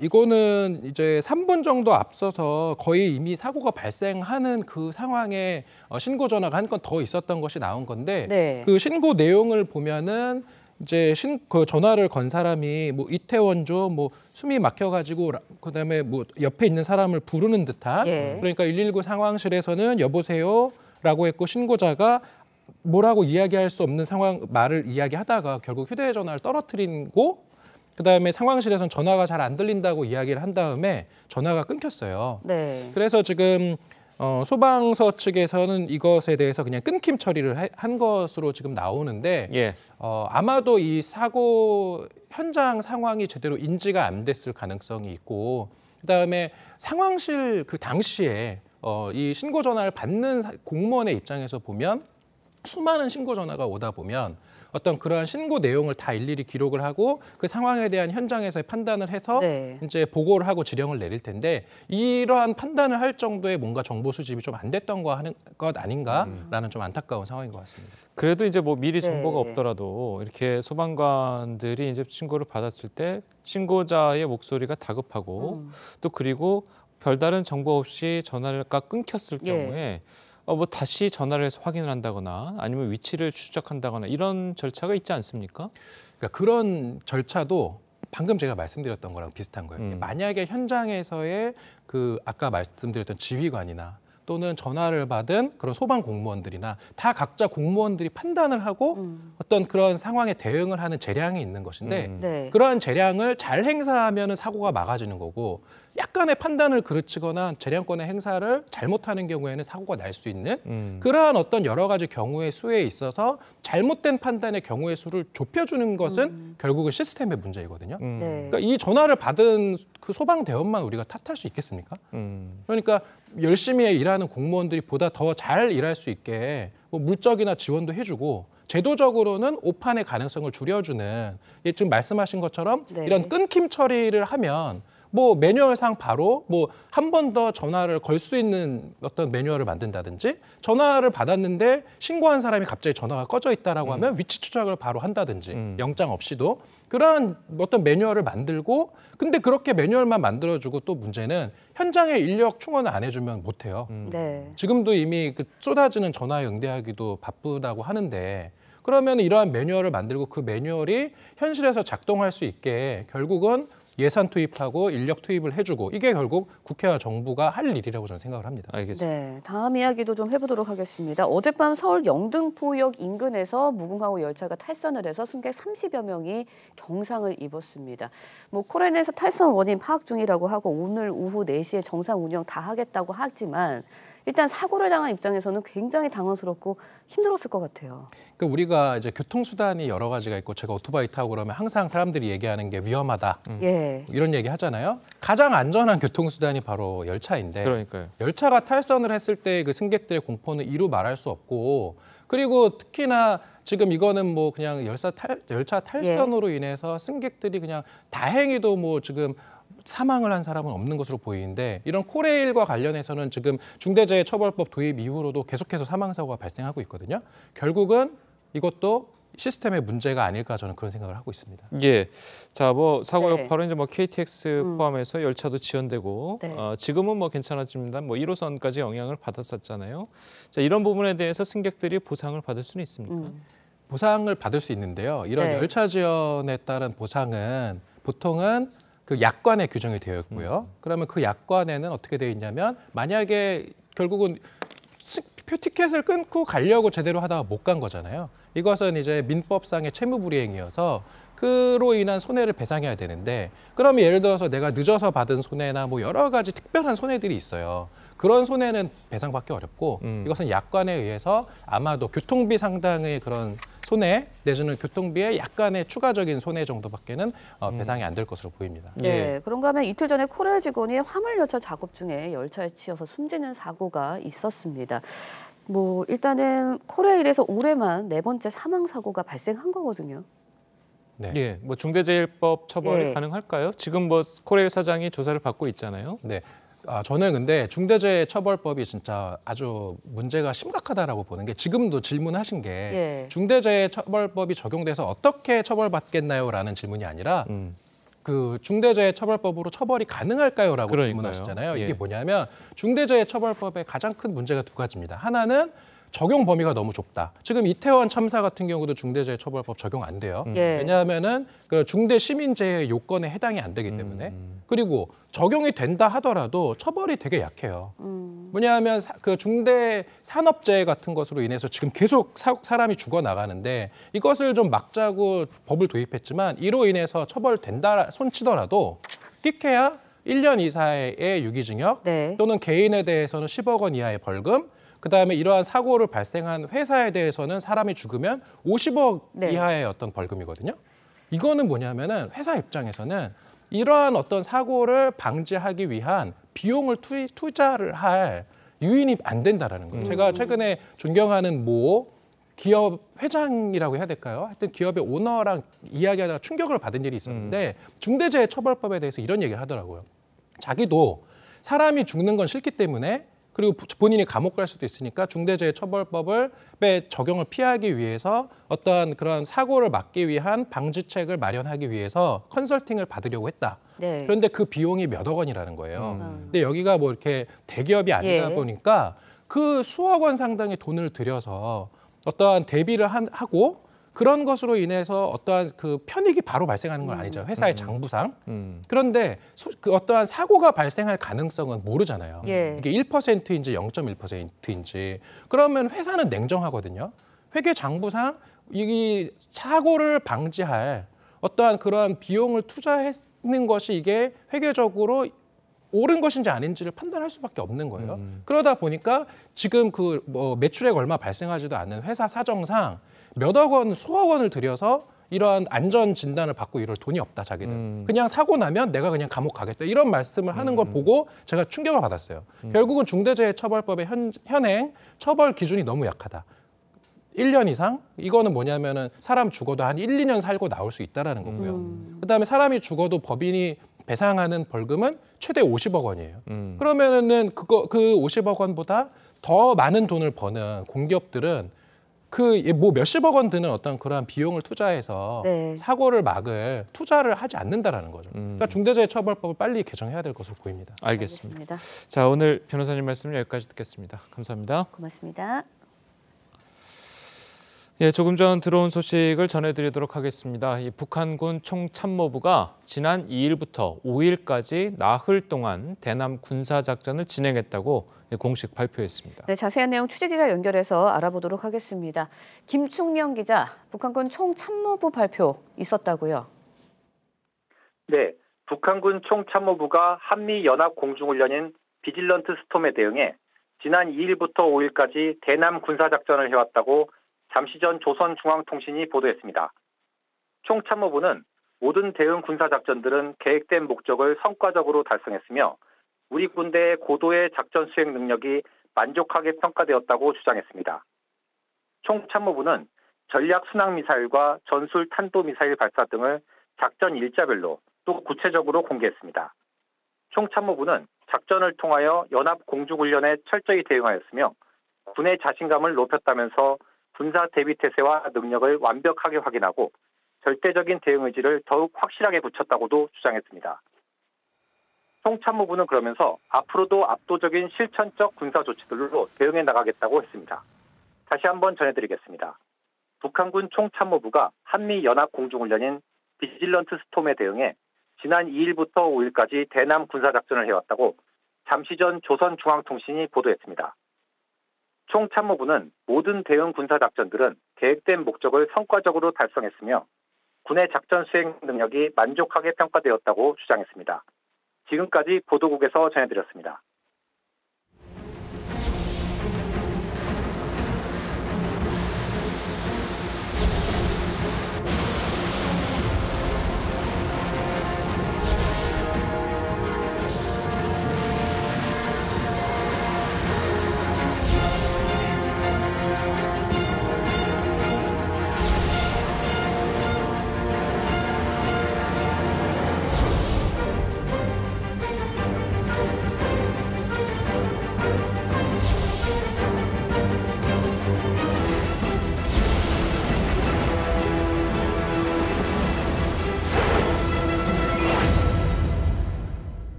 이거는 이제 3분 정도 앞서서 거의 이미 사고가 발생하는 그 상황에 신고 전화가 한 건 더 있었던 것이 나온 건데 네. 그 신고 내용을 보면은 이제 그 전화를 건 사람이 뭐 이태원조 뭐 숨이 막혀가지고 그다음에 뭐 옆에 있는 사람을 부르는 듯한 그러니까 119 상황실에서는 여보세요라고 했고 신고자가 뭐라고 이야기할 수 없는 말을 이야기하다가 결국 휴대전화를 떨어뜨리고 그다음에 상황실에서는 전화가 잘 안 들린다고 이야기를 한 다음에 전화가 끊겼어요. 네. 그래서 지금 소방서 측에서는 이것에 대해서 그냥 끊김 처리를 한 것으로 지금 나오는데 아마도 이 사고 현장 상황이 제대로 인지가 안 됐을 가능성이 있고 그다음에 상황실 그 당시에 이 신고 전화를 받는 공무원의 입장에서 보면 수많은 신고 전화가 오다 보면 어떤 그러한 신고 내용을 다 일일이 기록을 하고 그 상황에 대한 현장에서의 판단을 해서 이제 보고를 하고 지령을 내릴 텐데 이러한 판단을 할 정도의 뭔가 정보 수집이 좀 안 됐던 것 아닌가라는 좀 안타까운 상황인 것 같습니다. 그래도 이제 뭐 미리 정보가 없더라도 이렇게 소방관들이 이제 신고를 받았을 때 신고자의 목소리가 다급하고 또 그리고 별다른 정보 없이 전화가 끊겼을 경우에 뭐 다시 전화를 해서 확인을 한다거나 아니면 위치를 추적한다거나 이런 절차가 있지 않습니까? 그러니까 그런 절차도 방금 제가 말씀드렸던 거랑 비슷한 거예요. 만약에 현장에서의 그 아까 말씀드렸던 지휘관이나 또는 전화를 받은 그런 소방 공무원들이나 다 각자 공무원들이 판단을 하고 어떤 그런 상황에 대응을 하는 재량이 있는 것인데 그러한 재량을 잘 행사하면 사고가 막아지는 거고 약간의 판단을 그르치거나 재량권의 행사를 잘못하는 경우에는 사고가 날 수 있는 그러한 어떤 여러 가지 경우의 수에 있어서 잘못된 판단의 경우의 수를 좁혀주는 것은 결국은 시스템의 문제이거든요. 그러니까 이 전화를 받은 그 소방대원만 우리가 탓할 수 있겠습니까? 그러니까 열심히 일하는 공무원들이 보다 더 잘 일할 수 있게 뭐 물적이나 지원도 해주고 제도적으로는 오판의 가능성을 줄여주는 지금 말씀하신 것처럼 이런 끊김 처리를 하면 뭐 매뉴얼상 바로 뭐 한 번 더 전화를 걸 수 있는 어떤 매뉴얼을 만든다든지 전화를 받았는데 신고한 사람이 갑자기 전화가 꺼져 있다라고 하면 위치 추적을 바로 한다든지 영장 없이도 그런 어떤 매뉴얼을 만들고 근데 그렇게 매뉴얼만 만들어주고 또 문제는 현장에 인력 충원을 안 해주면 못해요. 지금도 이미 그 쏟아지는 전화에 응대하기도 바쁘다고 하는데 그러면 이러한 매뉴얼을 만들고 그 매뉴얼이 현실에서 작동할 수 있게 결국은 예산 투입하고 인력 투입을 해주고 이게 결국 국회와 정부가 할 일이라고 저는 생각을 합니다. 알겠습니다. 네, 다음 이야기도 좀 해보도록 하겠습니다. 어젯밤 서울 영등포역 인근에서 무궁화호 열차가 탈선을 해서 승객 30여 명이 경상을 입었습니다. 뭐 코레인에서 탈선 원인 파악 중이라고 하고 오늘 오후 4시에 정상 운영 다 하겠다고 하지만 일단 사고를 당한 입장에서는 굉장히 당황스럽고 힘들었을 것 같아요. 그러니까 우리가 이제 교통수단이 여러 가지가 있고 제가 오토바이 타고 그러면 항상 사람들이 얘기하는 게 위험하다. 이런 얘기 하잖아요. 가장 안전한 교통수단이 바로 열차인데 그러니까요. 열차가 탈선을 했을 때 그 승객들의 공포는 이루 말할 수 없고 그리고 특히나 지금 이거는 뭐 그냥 열차 탈선으로 인해서 승객들이 그냥 다행히도 뭐 지금 사망을 한 사람은 없는 것으로 보이는데 이런 코레일과 관련해서는 지금 중대재해처벌법 도입 이후로도 계속해서 사망사고가 발생하고 있거든요. 결국은 이것도 시스템의 문제가 아닐까 저는 그런 생각을 하고 있습니다. 자, 뭐 사고 여파로 이제 뭐 KTX 포함해서 열차도 지연되고 지금은 뭐 괜찮아집니다. 뭐 1호선까지 영향을 받았었잖아요. 자, 이런 부분에 대해서 승객들이 보상을 받을 수는 있습니까? 보상을 받을 수 있는데요. 이런 열차 지연에 따른 보상은 보통은 그 약관에 규정이 되어 있고요. 그러면 그 약관에는 어떻게 되어 있냐면 만약에 결국은 티켓을 끊고 가려고 제대로 하다가 못 간 거잖아요. 이것은 이제 민법상의 채무불이행이어서 그로 인한 손해를 배상해야 되는데, 그러면 예를 들어서 내가 늦어서 받은 손해나 뭐 여러 가지 특별한 손해들이 있어요. 그런 손해는 배상받기 어렵고 이것은 약관에 의해서 아마도 교통비 상당의 그런 손해 내지는 교통비의 약간의 추가적인 손해 정도밖에는 배상이 안 될 것으로 보입니다. 네, 그런가 하면 이틀 전에 코레일 직원이 화물열차 작업 중에 열차에 치여서 숨지는 사고가 있었습니다. 뭐 일단은 코레일에서 올해만 4번째 사망 사고가 발생한 거거든요. 네. 예, 뭐 중대재해법 처벌이 예. 가능할까요? 지금 뭐 코레일 사장이 조사를 받고 있잖아요. 네. 저는 근데 중대재해처벌법이 진짜 아주 문제가 심각하다라고 보는 게, 지금도 질문하신 게 예. 중대재해처벌법이 적용돼서 어떻게 처벌받겠나요라는 질문이 아니라 그 중대재해처벌법으로 처벌이 가능할까요라고 그러니까요. 질문하시잖아요. 예. 이게 뭐냐면 중대재해처벌법의 가장 큰 문제가 두 가지입니다. 하나는 적용 범위가 너무 좁다. 지금 이태원 참사 같은 경우도 중대재해처벌법 적용 안 돼요. 예. 왜냐하면은 그 중대 시민재해 요건에 해당이 안 되기 때문에. 그리고 적용이 된다 하더라도 처벌이 되게 약해요. 뭐냐하면 그 중대 산업재해 같은 것으로 인해서 지금 계속 사람이 죽어 나가는데, 이것을 좀 막자고 법을 도입했지만 이로 인해서 처벌된다 손치더라도 끼케야 1년 이하의 유기징역 네. 또는 개인에 대해서는 10억 원 이하의 벌금, 그다음에 이러한 사고를 발생한 회사에 대해서는 사람이 죽으면 50억 네. 이하의 어떤 벌금이거든요. 이거는 뭐냐면은 회사 입장에서는 이러한 어떤 사고를 방지하기 위한 비용을 투자를 할 유인이 안 된다라는 거예요. 제가 최근에 존경하는 모 기업 회장이라고 해야 될까요? 하여튼 기업의 오너랑 이야기하다가 충격을 받은 일이 있었는데 중대재해처벌법에 대해서 이런 얘기를 하더라고요. 자기도 사람이 죽는 건 싫기 때문에, 그리고 본인이 감옥 갈 수도 있으니까 중대재해처벌법을 적용을 피하기 위해서 어떠한 그런 사고를 막기 위한 방지책을 마련하기 위해서 컨설팅을 받으려고 했다. 네. 그런데 그 비용이 몇억 원이라는 거예요. 근데 여기가 뭐 이렇게 대기업이 아니다 예. 보니까 그 수억 원 상당의 돈을 들여서 어떠한 대비를 하고 그런 것으로 인해서 어떠한 그 편익이 바로 발생하는 건 아니죠. 회사의 장부상. 그런데 그 어떠한 사고가 발생할 가능성은 모르잖아요. 예. 이게 1%인지 0.1%인지. 그러면 회사는 냉정하거든요. 회계 장부상 이 사고를 방지할 어떠한 그러한 비용을 투자하는 것이 이게 회계적으로 옳은 것인지 아닌지를 판단할 수밖에 없는 거예요. 그러다 보니까 지금 그 뭐 매출액 얼마 발생하지도 않는 회사 사정상 몇억 원, 수억 원을 들여서 이러한 안전 진단을 받고 이럴 돈이 없다, 자기는. 그냥 사고 나면 내가 그냥 감옥 가겠다, 이런 말씀을 하는 걸 보고 제가 충격을 받았어요. 결국은 중대재해처벌법의 현행 처벌 기준이 너무 약하다. 1년 이상? 이거는 뭐냐면은 사람 죽어도 한 1, 2년 살고 나올 수 있다라는 거고요. 그다음에 사람이 죽어도 법인이 배상하는 벌금은 최대 50억 원이에요. 그러면은 그 50억 원보다 더 많은 돈을 버는 공기업들은 그 뭐 몇십억 원 드는 어떤 그러한 비용을 투자해서 네. 사고를 막을 투자를 하지 않는다라는 거죠. 그러니까 중대재해처벌법을 빨리 개정해야 될 것으로 보입니다. 알겠습니다. 자, 오늘 변호사님 말씀 여기까지 듣겠습니다. 감사합니다. 고맙습니다. 예, 조금 전 들어온 소식을 전해드리도록 하겠습니다. 이 북한군 총참모부가 지난 2일부터 5일까지 나흘 동안 대남 군사작전을 진행했다고 공식 발표했습니다. 네, 자세한 내용 취재기자 연결해서 알아보도록 하겠습니다. 김충령 기자, 북한군 총참모부 발표 있었다고요? 네, 북한군 총참모부가 한미연합공중훈련인 비질런트 스톰에 대응해 지난 2일부터 5일까지 대남 군사작전을 해왔다고 잠시 전 조선중앙통신이 보도했습니다. 총참모부는 모든 대응 군사작전들은 계획된 목적을 성과적으로 달성했으며 우리 군대의 고도의 작전 수행 능력이 만족하게 평가되었다고 주장했습니다. 총참모부는 전략 순항미사일과 전술 탄도미사일 발사 등을 작전 일자별로 또 구체적으로 공개했습니다. 총참모부는 작전을 통하여 연합공중훈련에 철저히 대응하였으며 군의 자신감을 높였다면서 군사 대비 태세와 능력을 완벽하게 확인하고 절대적인 대응 의지를 더욱 확실하게 굳혔다고도 주장했습니다. 총참모부는 그러면서 앞으로도 압도적인 실천적 군사 조치들로 대응해 나가겠다고 했습니다. 다시 한번 전해드리겠습니다. 북한군 총참모부가 한미연합공중훈련인 비질런트 스톰에 대응해 지난 2일부터 5일까지 대남 군사작전을 해왔다고 잠시 전 조선중앙통신이 보도했습니다. 총참모부는 모든 대응 군사작전들은 계획된 목적을 성과적으로 달성했으며 군의 작전 수행 능력이 만족하게 평가되었다고 주장했습니다. 지금까지 보도국에서 전해드렸습니다.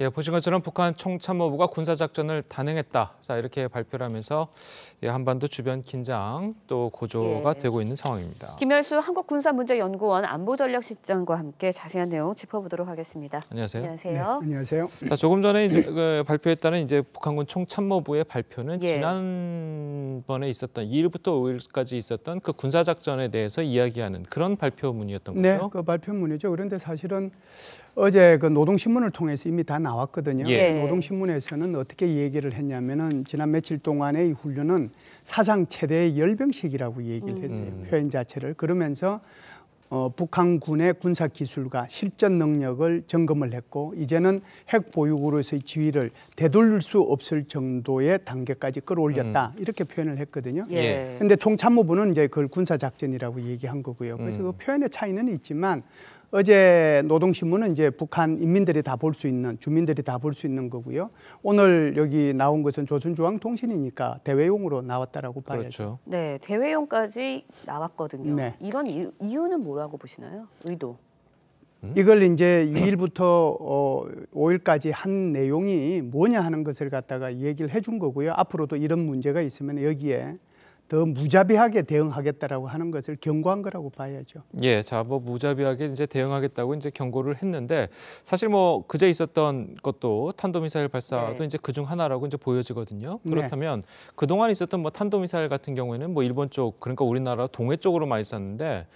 예, 보신 것처럼 북한 총참모부가 군사작전을 단행했다. 자, 이렇게 발표를 하면서 한반도 주변 긴장 또 고조가 되고 있는 상황입니다. 김열수 한국군사문제연구원 안보전략실장과 함께 자세한 내용 짚어보도록 하겠습니다. 안녕하세요. 안녕하세요. 네, 안녕하세요. 자, 조금 전에 이제 발표했다는 이제 북한군 총참모부의 발표는 지난번에 있었던 2일부터 5일까지 있었던 그 군사작전에 대해서 이야기하는 그런 발표문이었던 거죠? 네, 그 발표문이죠. 그런데 사실은 어제 그 노동신문을 통해서 이미 다 나왔거든요. 노동신문에서는 어떻게 얘기를 했냐면은 지난 며칠 동안의 이 훈련은 사상 최대의 열병식이라고 얘기를 했어요. 표현 자체를. 그러면서 북한군의 군사 기술과 실전 능력을 점검을 했고 이제는 핵 보유국으로서의 지위를 되돌릴 수 없을 정도의 단계까지 끌어올렸다. 이렇게 표현을 했거든요. 그런데 총참모부는 이제 그걸 군사작전이라고 얘기한 거고요. 그래서 그 표현의 차이는 있지만 어제 노동신문은 이제 북한 인민들이 다 볼 수 있는, 주민들이 다 볼 수 있는 거고요. 오늘 여기 나온 것은 조선중앙통신이니까 대외용으로 나왔다라고 봐야죠. 그렇죠. 네, 대외용까지 나왔거든요. 네. 이런 이유는 뭐라고 보시나요? 의도? 이걸 이제 2일부터 5일까지 한 내용이 뭐냐 하는 것을 갖다가 얘기를 해준 거고요. 앞으로도 이런 문제가 있으면 여기에 더 무자비하게 대응하겠다라고 하는 것을 경고한 거라고 봐야죠. 예, 자, 뭐 무자비하게 이제 대응하겠다고 이제 경고를 했는데 사실 뭐 그제 있었던 것도 탄도미사일 발사도 이제 그중 하나라고 이제 보여지거든요. 그렇다면 그동안 있었던 뭐 탄도미사일 같은 경우에는 뭐 일본 쪽 그러니까 우리나라 동해 쪽으로 많이 쐈는데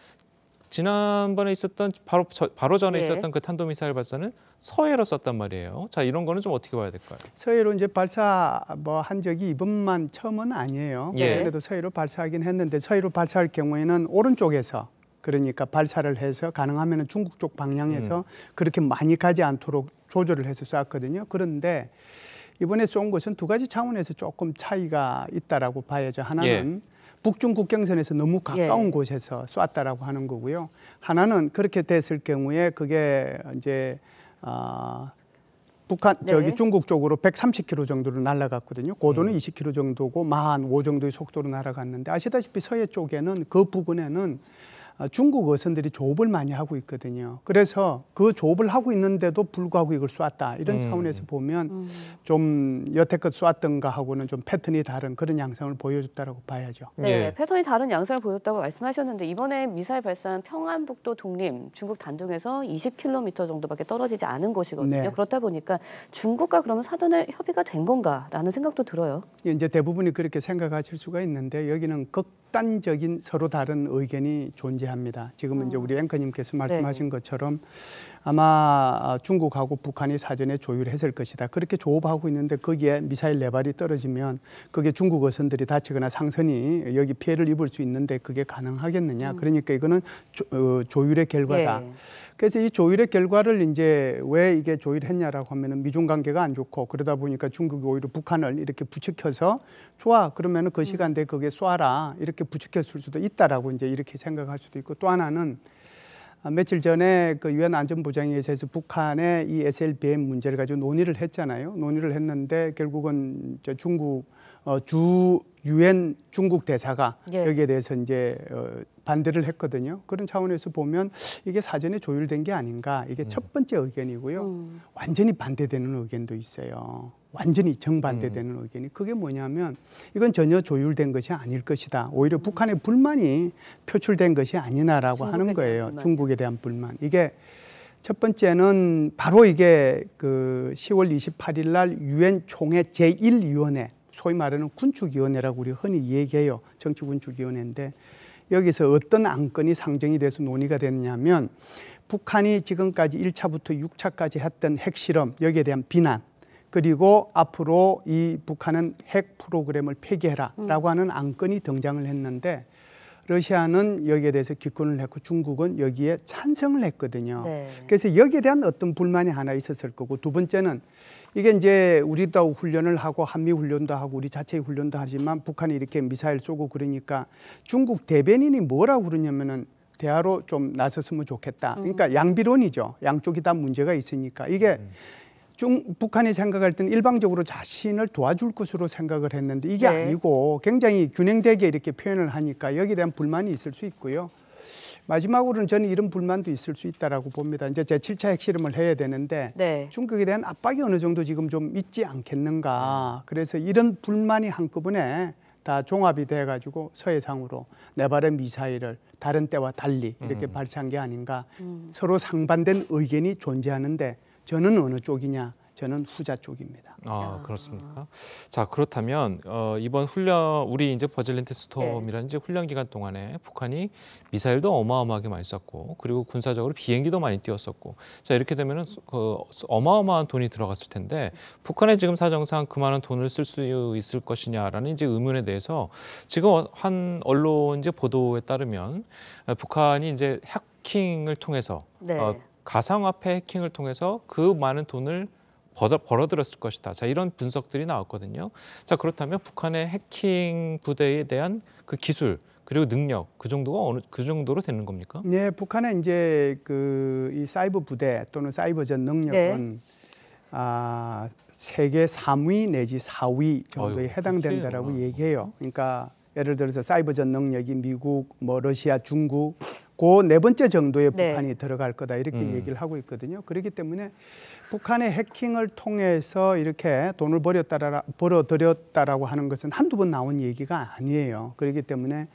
지난번에 있었던 바로 전에 있었던 그 탄도미사일 발사는 서해로 쐈단 말이에요. 자, 이런 거는 좀 어떻게 봐야 될까요? 서해로 이제 발사 뭐 한 적이 이번만 처음은 아니에요. 그래도 서해로 발사하긴 했는데 서해로 발사할 경우에는 오른쪽에서 그러니까 발사를 해서 가능하면 중국 쪽 방향에서 그렇게 많이 가지 않도록 조절을 해서 쐈거든요. 그런데 이번에 쏜 것은 두 가지 차원에서 조금 차이가 있다라고 봐야죠. 하나는 북중 국경선에서 너무 가까운 곳에서 쐈다라고 하는 거고요. 하나는 그렇게 됐을 경우에 그게 이제 북한 저기 중국 쪽으로 130km 정도로 날아갔거든요. 고도는 20km 정도고 마한 5 정도의 속도로 날아갔는데 아시다시피 서해 쪽에는 그 부근에는 중국 어선들이 조업을 많이 하고 있거든요. 그래서 그 조업을 하고 있는데도 불구하고 이걸 쐈다. 이런 차원에서 보면 좀 여태껏 쐈던 거하고는 좀 패턴이 다른 그런 양상을 보여줬다라고 봐야죠. 네, 패턴이 다른 양상을 보였다고 말씀하셨는데 이번에 미사일 발사한 평안북도 독림 중국 단둥에서 20km 정도밖에 떨어지지 않은 곳이거든요. 그렇다 보니까 중국과 그러면 사전에 협의가 된 건가라는 생각도 들어요. 이제 대부분이 그렇게 생각하실 수가 있는데 여기는 극단적인 서로 다른 의견이 존재합니다. 지금은 이제 우리 앵커님께서 말씀하신 것처럼 아마 중국하고 북한이 사전에 조율했을 것이다. 그렇게 조업하고 있는데 거기에 미사일 4발이 떨어지면 그게 중국 어선들이 다치거나 상선이 여기 피해를 입을 수 있는데 그게 가능하겠느냐. 그러니까 이거는 조율의 결과다. 그래서 이 조율의 결과를 이제 왜 이게 조율했냐라고 하면은 미중 관계가 안 좋고 그러다 보니까 중국이 오히려 북한을 이렇게 부추겨서 좋아 그러면은 그 시간대에 그게 쏴라 이렇게 부추겼을 수도 있다라고 이제 이렇게 생각할 수도 있고 또 하나는 며칠 전에 그 유엔 안전보장회의에서 북한의 이 SLBM 문제를 가지고 논의를 했잖아요. 논의를 했는데 결국은 중국 주 유엔 중국 대사가 여기에 대해서 이제 반대를 했거든요. 그런 차원에서 보면 이게 사전에 조율된 게 아닌가. 이게 첫 번째 의견이고요. 완전히 반대되는 의견도 있어요. 완전히 정반대되는 의견이. 그게 뭐냐면 이건 전혀 조율된 것이 아닐 것이다. 오히려 북한의 불만이 표출된 것이 아니냐라고 하는 거예요. 중국에 대한 불만. 이게 첫 번째는 바로 이게 그 10월 28일 날 유엔 총회 제1위원회 소위 말하는 군축위원회라고 우리 흔히 얘기해요. 정치군축위원회인데 여기서 어떤 안건이 상정이 돼서 논의가 됐냐면 북한이 지금까지 1차부터 6차까지 했던 핵실험 여기에 대한 비난 그리고 앞으로 이 북한은 핵 프로그램을 폐기해라라고 하는 안건이 등장을 했는데 러시아는 여기에 대해서 기권을 했고 중국은 여기에 찬성을 했거든요. 네. 그래서 여기에 대한 어떤 불만이 하나 있었을 거고 두 번째는 이게 이제 우리도 훈련을 하고 한미 훈련도 하고 우리 자체의 훈련도 하지만 북한이 이렇게 미사일 쏘고 그러니까 중국 대변인이 뭐라고 그러냐면은 대화로 좀 나섰으면 좋겠다. 그러니까 양비론이죠. 양쪽이 다 문제가 있으니까 이게 북한이 생각할 때는 일방적으로 자신을 도와줄 것으로 생각을 했는데 이게 네. 아니고 굉장히 균형되게 이렇게 표현을 하니까 여기에 대한 불만이 있을 수 있고요. 마지막으로는 저는 이런 불만도 있을 수 있다라고 봅니다. 이제 제7차 핵실험을 해야 되는데 네. 중국에 대한 압박이 어느 정도 지금 좀 있지 않겠는가. 그래서 이런 불만이 한꺼번에 다 종합이 돼가지고 서해상으로 네 발의 미사일을 다른 때와 달리 이렇게 발사한 게 아닌가. 서로 상반된 의견이 존재하는데 저는 어느 쪽이냐? 저는 후자 쪽입니다. 아, 그렇습니까? 자, 그렇다면 이번 훈련 우리 이제 버즐랜드 스톰이라는 이제 훈련 기간 동안에 북한이 미사일도 어마어마하게 많이 쐈고 그리고 군사적으로 비행기도 많이 띄웠었고 자, 이렇게 되면은 어마어마한 돈이 들어갔을 텐데 북한의 지금 사정상 그 많은 돈을 쓸 수 있을 것이냐라는 이제 의문에 대해서 지금 한 언론 이제 보도에 따르면 북한이 이제 해킹을 통해서 네. 가상화폐 해킹을 통해서 그 많은 돈을 벌어들였을 것이다. 자, 이런 분석들이 나왔거든요. 자, 그렇다면 북한의 해킹 부대에 대한 그 기술 그리고 능력 그 정도가 그 정도로 되는 겁니까? 네, 북한의 이제 이 사이버 부대 또는 사이버전 능력은 네. 세계 3위 내지 4위 정도에 해당된다라고 얘기해요. 그러니까 예를 들어서 사이버전 능력이 미국, 러시아, 중국 그 네 번째 정도의 북한이 네. 들어갈 거다 이렇게 얘기를 하고 있거든요. 그렇기 때문에 북한의 해킹을 통해서 이렇게 돈을 벌어들였다라고 하는 것은 한두 번 나온 얘기가 아니에요. 그렇기 때문에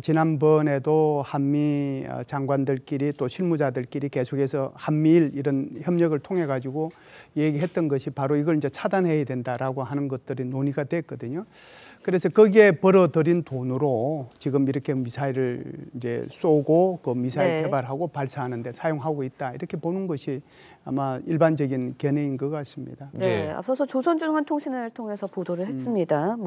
지난번에도 한미 장관들끼리 또 실무자들끼리 계속해서 한미일 이런 협력을 통해 가지고 얘기했던 것이 바로 이걸 이제 차단해야 된다라고 하는 것들이 논의가 됐거든요. 그래서 거기에 벌어들인 돈으로 지금 이렇게 미사일을 이제 쏘고 그 미사일 네. 개발하고 발사하는데 사용하고 있다 이렇게 보는 것이 아마 일반적인 견해인 것 같습니다. 네, 앞서서 조선중앙통신을 통해서 보도를 했습니다.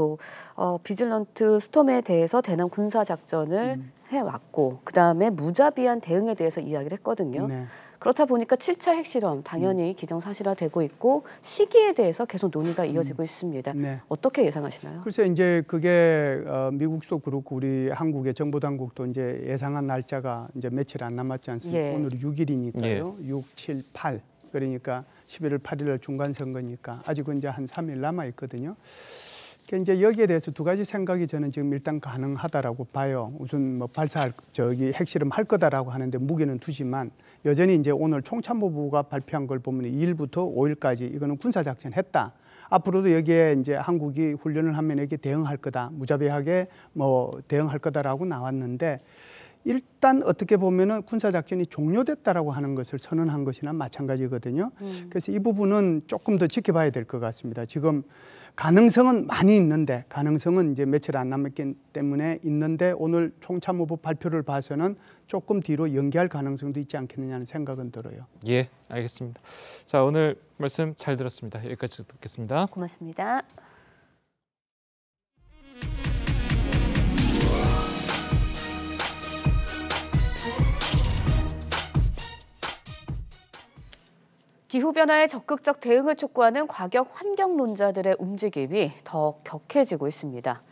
비즐런트 스톰에 대해서 대남 군사 작전을 해왔고 그다음에 무자비한 대응에 대해서 이야기를 했거든요. 네. 그렇다 보니까 7차 핵실험 당연히 기정사실화되고 있고 시기에 대해서 계속 논의가 이어지고 있습니다. 네. 어떻게 예상하시나요? 글쎄 이제 그게 미국도 그렇고 우리 한국의 정보당국도 이제 예상한 날짜가 이제 며칠 안 남았지 않습니까? 예. 오늘 6일이니까요. 예. 6, 7, 8 그러니까 11월 8일 중간 선거니까 아직은 이제 한 3일 남아 있거든요. 이제 여기에 대해서 두 가지 생각이 저는 지금 일단 가능하다라고 봐요. 우선 핵실험 할 거다라고 하는데 무게는 두지만 여전히 이제 오늘 총참모부가 발표한 걸 보면 2일부터 5일까지 이거는 군사작전 했다. 앞으로도 여기에 이제 한국이 훈련을 하면 여기에 대응할 거다. 무자비하게 대응할 거다라고 나왔는데 일단 어떻게 보면은 군사작전이 종료됐다라고 하는 것을 선언한 것이나 마찬가지거든요. 그래서 이 부분은 조금 더 지켜봐야 될 것 같습니다. 지금 가능성은 많이 있는데 가능성은 이제 며칠 안 남았기 때문에 있는데 오늘 총참모부 발표를 봐서는 조금 뒤로 연기할 가능성도 있지 않겠느냐는 생각은 들어요. 예, 알겠습니다. 자, 오늘 말씀 잘 들었습니다. 여기까지 듣겠습니다. 고맙습니다. 기후변화에 적극적 대응을 촉구하는 과격 환경론자들의 움직임이 더 격해지고 있습니다.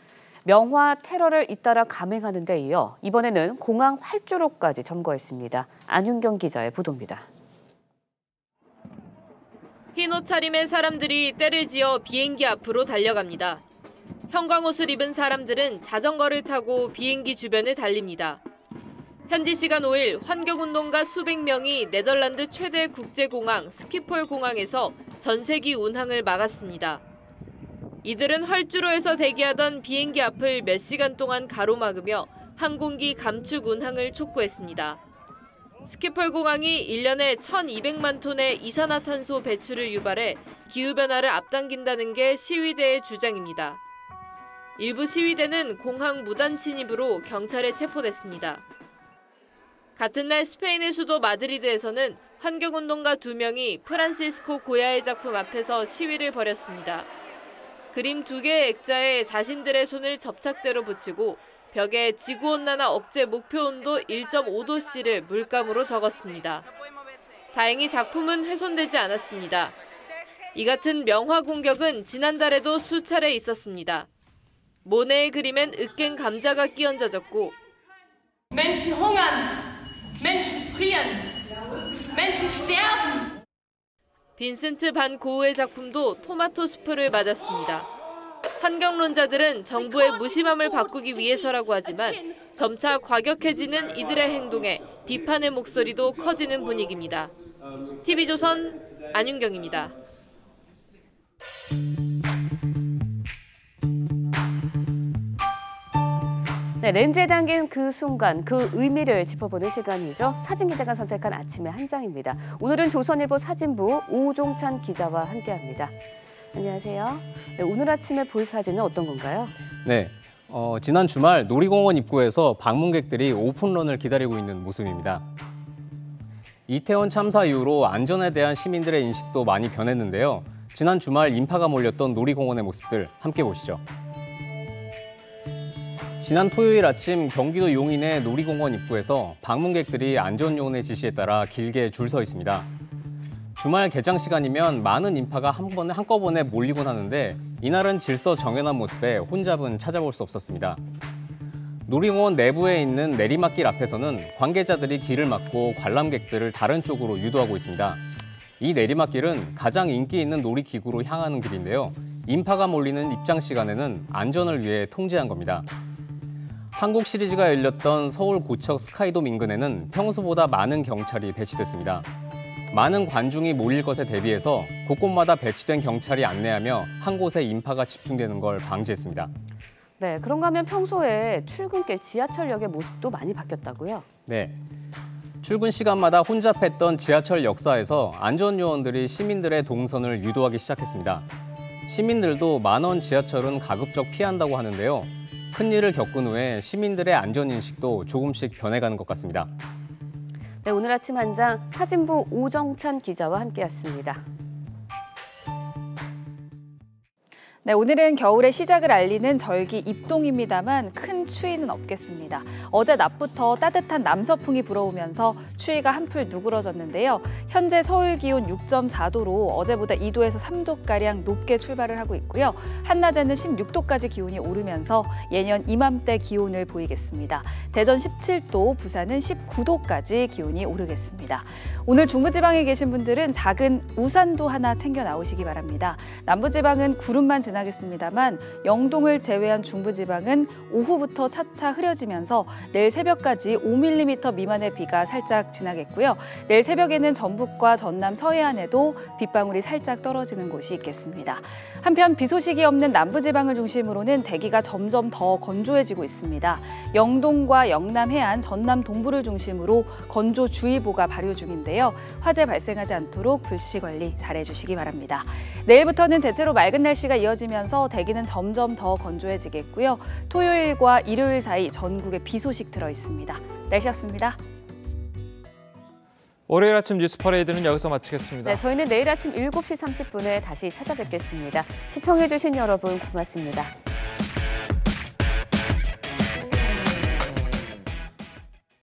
명화 테러를 잇따라 감행하는 데 이어 이번에는 공항 활주로까지 점거했습니다. 안윤경 기자의 보도입니다. 흰 옷차림의 사람들이 떼를 지어 비행기 앞으로 달려갑니다. 형광옷을 입은 사람들은 자전거를 타고 비행기 주변을 달립니다. 현지 시간 5일 환경운동가 수백 명이 네덜란드 최대 국제공항 스키폴 공항에서 전세기 운항을 막았습니다. 이들은 활주로에서 대기하던 비행기 앞을 몇 시간 동안 가로막으며 항공기 감축 운항을 촉구했습니다. 스키폴 공항이 1년에 1,200만 톤의 이산화탄소 배출을 유발해 기후변화를 앞당긴다는 게 시위대의 주장입니다. 일부 시위대는 공항 무단 침입으로 경찰에 체포됐습니다. 같은 날 스페인의 수도 마드리드에서는 환경운동가 2명이 프란시스코 고야의 작품 앞에서 시위를 벌였습니다. 그림 2개의 액자에 자신들의 손을 접착제로 붙이고 벽에 지구온난화 억제 목표온도 1.5도씨를 물감으로 적었습니다. 다행히 작품은 훼손되지 않았습니다. 이 같은 명화 공격은 지난달에도 수차례 있었습니다. 모네의 그림엔 으깬 감자가 끼얹어졌고 Menschen hungern, Menschen frieren, Menschen sterben. 빈센트 반 고흐의 작품도 토마토 수프를 맞았습니다. 환경론자들은 정부의 무심함을 바꾸기 위해서라고 하지만 점차 과격해지는 이들의 행동에 비판의 목소리도 커지는 분위기입니다. TV조선 안윤경입니다. 네, 렌즈에 담긴 그 순간, 그 의미를 짚어보는 시간이죠. 사진기자가 선택한 아침의 한 장입니다. 오늘은 조선일보 사진부 오종찬 기자와 함께합니다. 안녕하세요. 네, 오늘 아침에 볼 사진은 어떤 건가요? 네, 지난 주말 놀이공원 입구에서 방문객들이 오픈런을 기다리고 있는 모습입니다. 이태원 참사 이후로 안전에 대한 시민들의 인식도 많이 변했는데요. 지난 주말 인파가 몰렸던 놀이공원의 모습들 함께 보시죠. 지난 토요일 아침 경기도 용인의 놀이공원 입구에서 방문객들이 안전요원의 지시에 따라 길게 줄 서 있습니다. 주말 개장 시간이면 많은 인파가 한꺼번에 몰리곤 하는데 이날은 질서 정연한 모습에 혼잡은 찾아볼 수 없었습니다. 놀이공원 내부에 있는 내리막길 앞에서는 관계자들이 길을 막고 관람객들을 다른 쪽으로 유도하고 있습니다. 이 내리막길은 가장 인기 있는 놀이기구로 향하는 길인데요. 인파가 몰리는 입장 시간에는 안전을 위해 통제한 겁니다. 한국 시리즈가 열렸던 서울 고척 스카이돔 인근에는 평소보다 많은 경찰이 배치됐습니다. 많은 관중이 몰릴 것에 대비해서 곳곳마다 배치된 경찰이 안내하며 한 곳에 인파가 집중되는 걸 방지했습니다. 네, 그런가 하면 평소에 출근길 지하철역의 모습도 많이 바뀌었다고요? 네. 출근 시간마다 혼잡했던 지하철 역사에서 안전요원들이 시민들의 동선을 유도하기 시작했습니다. 시민들도 만원 지하철은 가급적 피한다고 하는데요. 큰일을 겪은 후에 시민들의 안전인식도 조금씩 변해가는 것 같습니다. 네, 오늘 아침 한 장 사진부 오정찬 기자와 함께했습니다. 네, 오늘은 겨울의 시작을 알리는 절기 입동입니다만 큰 추위는 없겠습니다. 어제 낮부터 따뜻한 남서풍이 불어오면서 추위가 한풀 누그러졌는데요. 현재 서울 기온 6.4도로 어제보다 2도에서 3도가량 높게 출발을 하고 있고요. 한낮에는 16도까지 기온이 오르면서 예년 이맘때 기온을 보이겠습니다. 대전 17도, 부산은 19도까지 기온이 오르겠습니다. 오늘 중부지방에 계신 분들은 작은 우산도 하나 챙겨 나오시기 바랍니다. 남부지방은 구름만 지나겠습니다만 영동을 제외한 중부지방은 오후부터 차차 흐려지면서 내일 새벽까지 5mm 미만의 비가 살짝 지나겠고요. 내일 새벽에는 전북과 전남 서해안에도 빗방울이 살짝 떨어지는 곳이 있겠습니다. 한편 비 소식이 없는 남부지방을 중심으로는 대기가 점점 더 건조해지고 있습니다. 영동과 영남 해안, 전남 동부를 중심으로 건조주의보가 발효 중인데요. 화재 발생하지 않도록 불씨 관리 잘해주시기 바랍니다. 내일부터는 대체로 맑은 날씨가 이어지면서 대기는 점점 더 건조해지겠고요. 토요일과 일요일 사이 전국에 비 소식 들어 있습니다. 날씨였습니다. 월요일 아침 뉴스 퍼레이드는 여기서 마치겠습니다. 네, 저희는 내일 아침 7시 30분에 다시 찾아뵙겠습니다. 시청해주신 여러분 고맙습니다.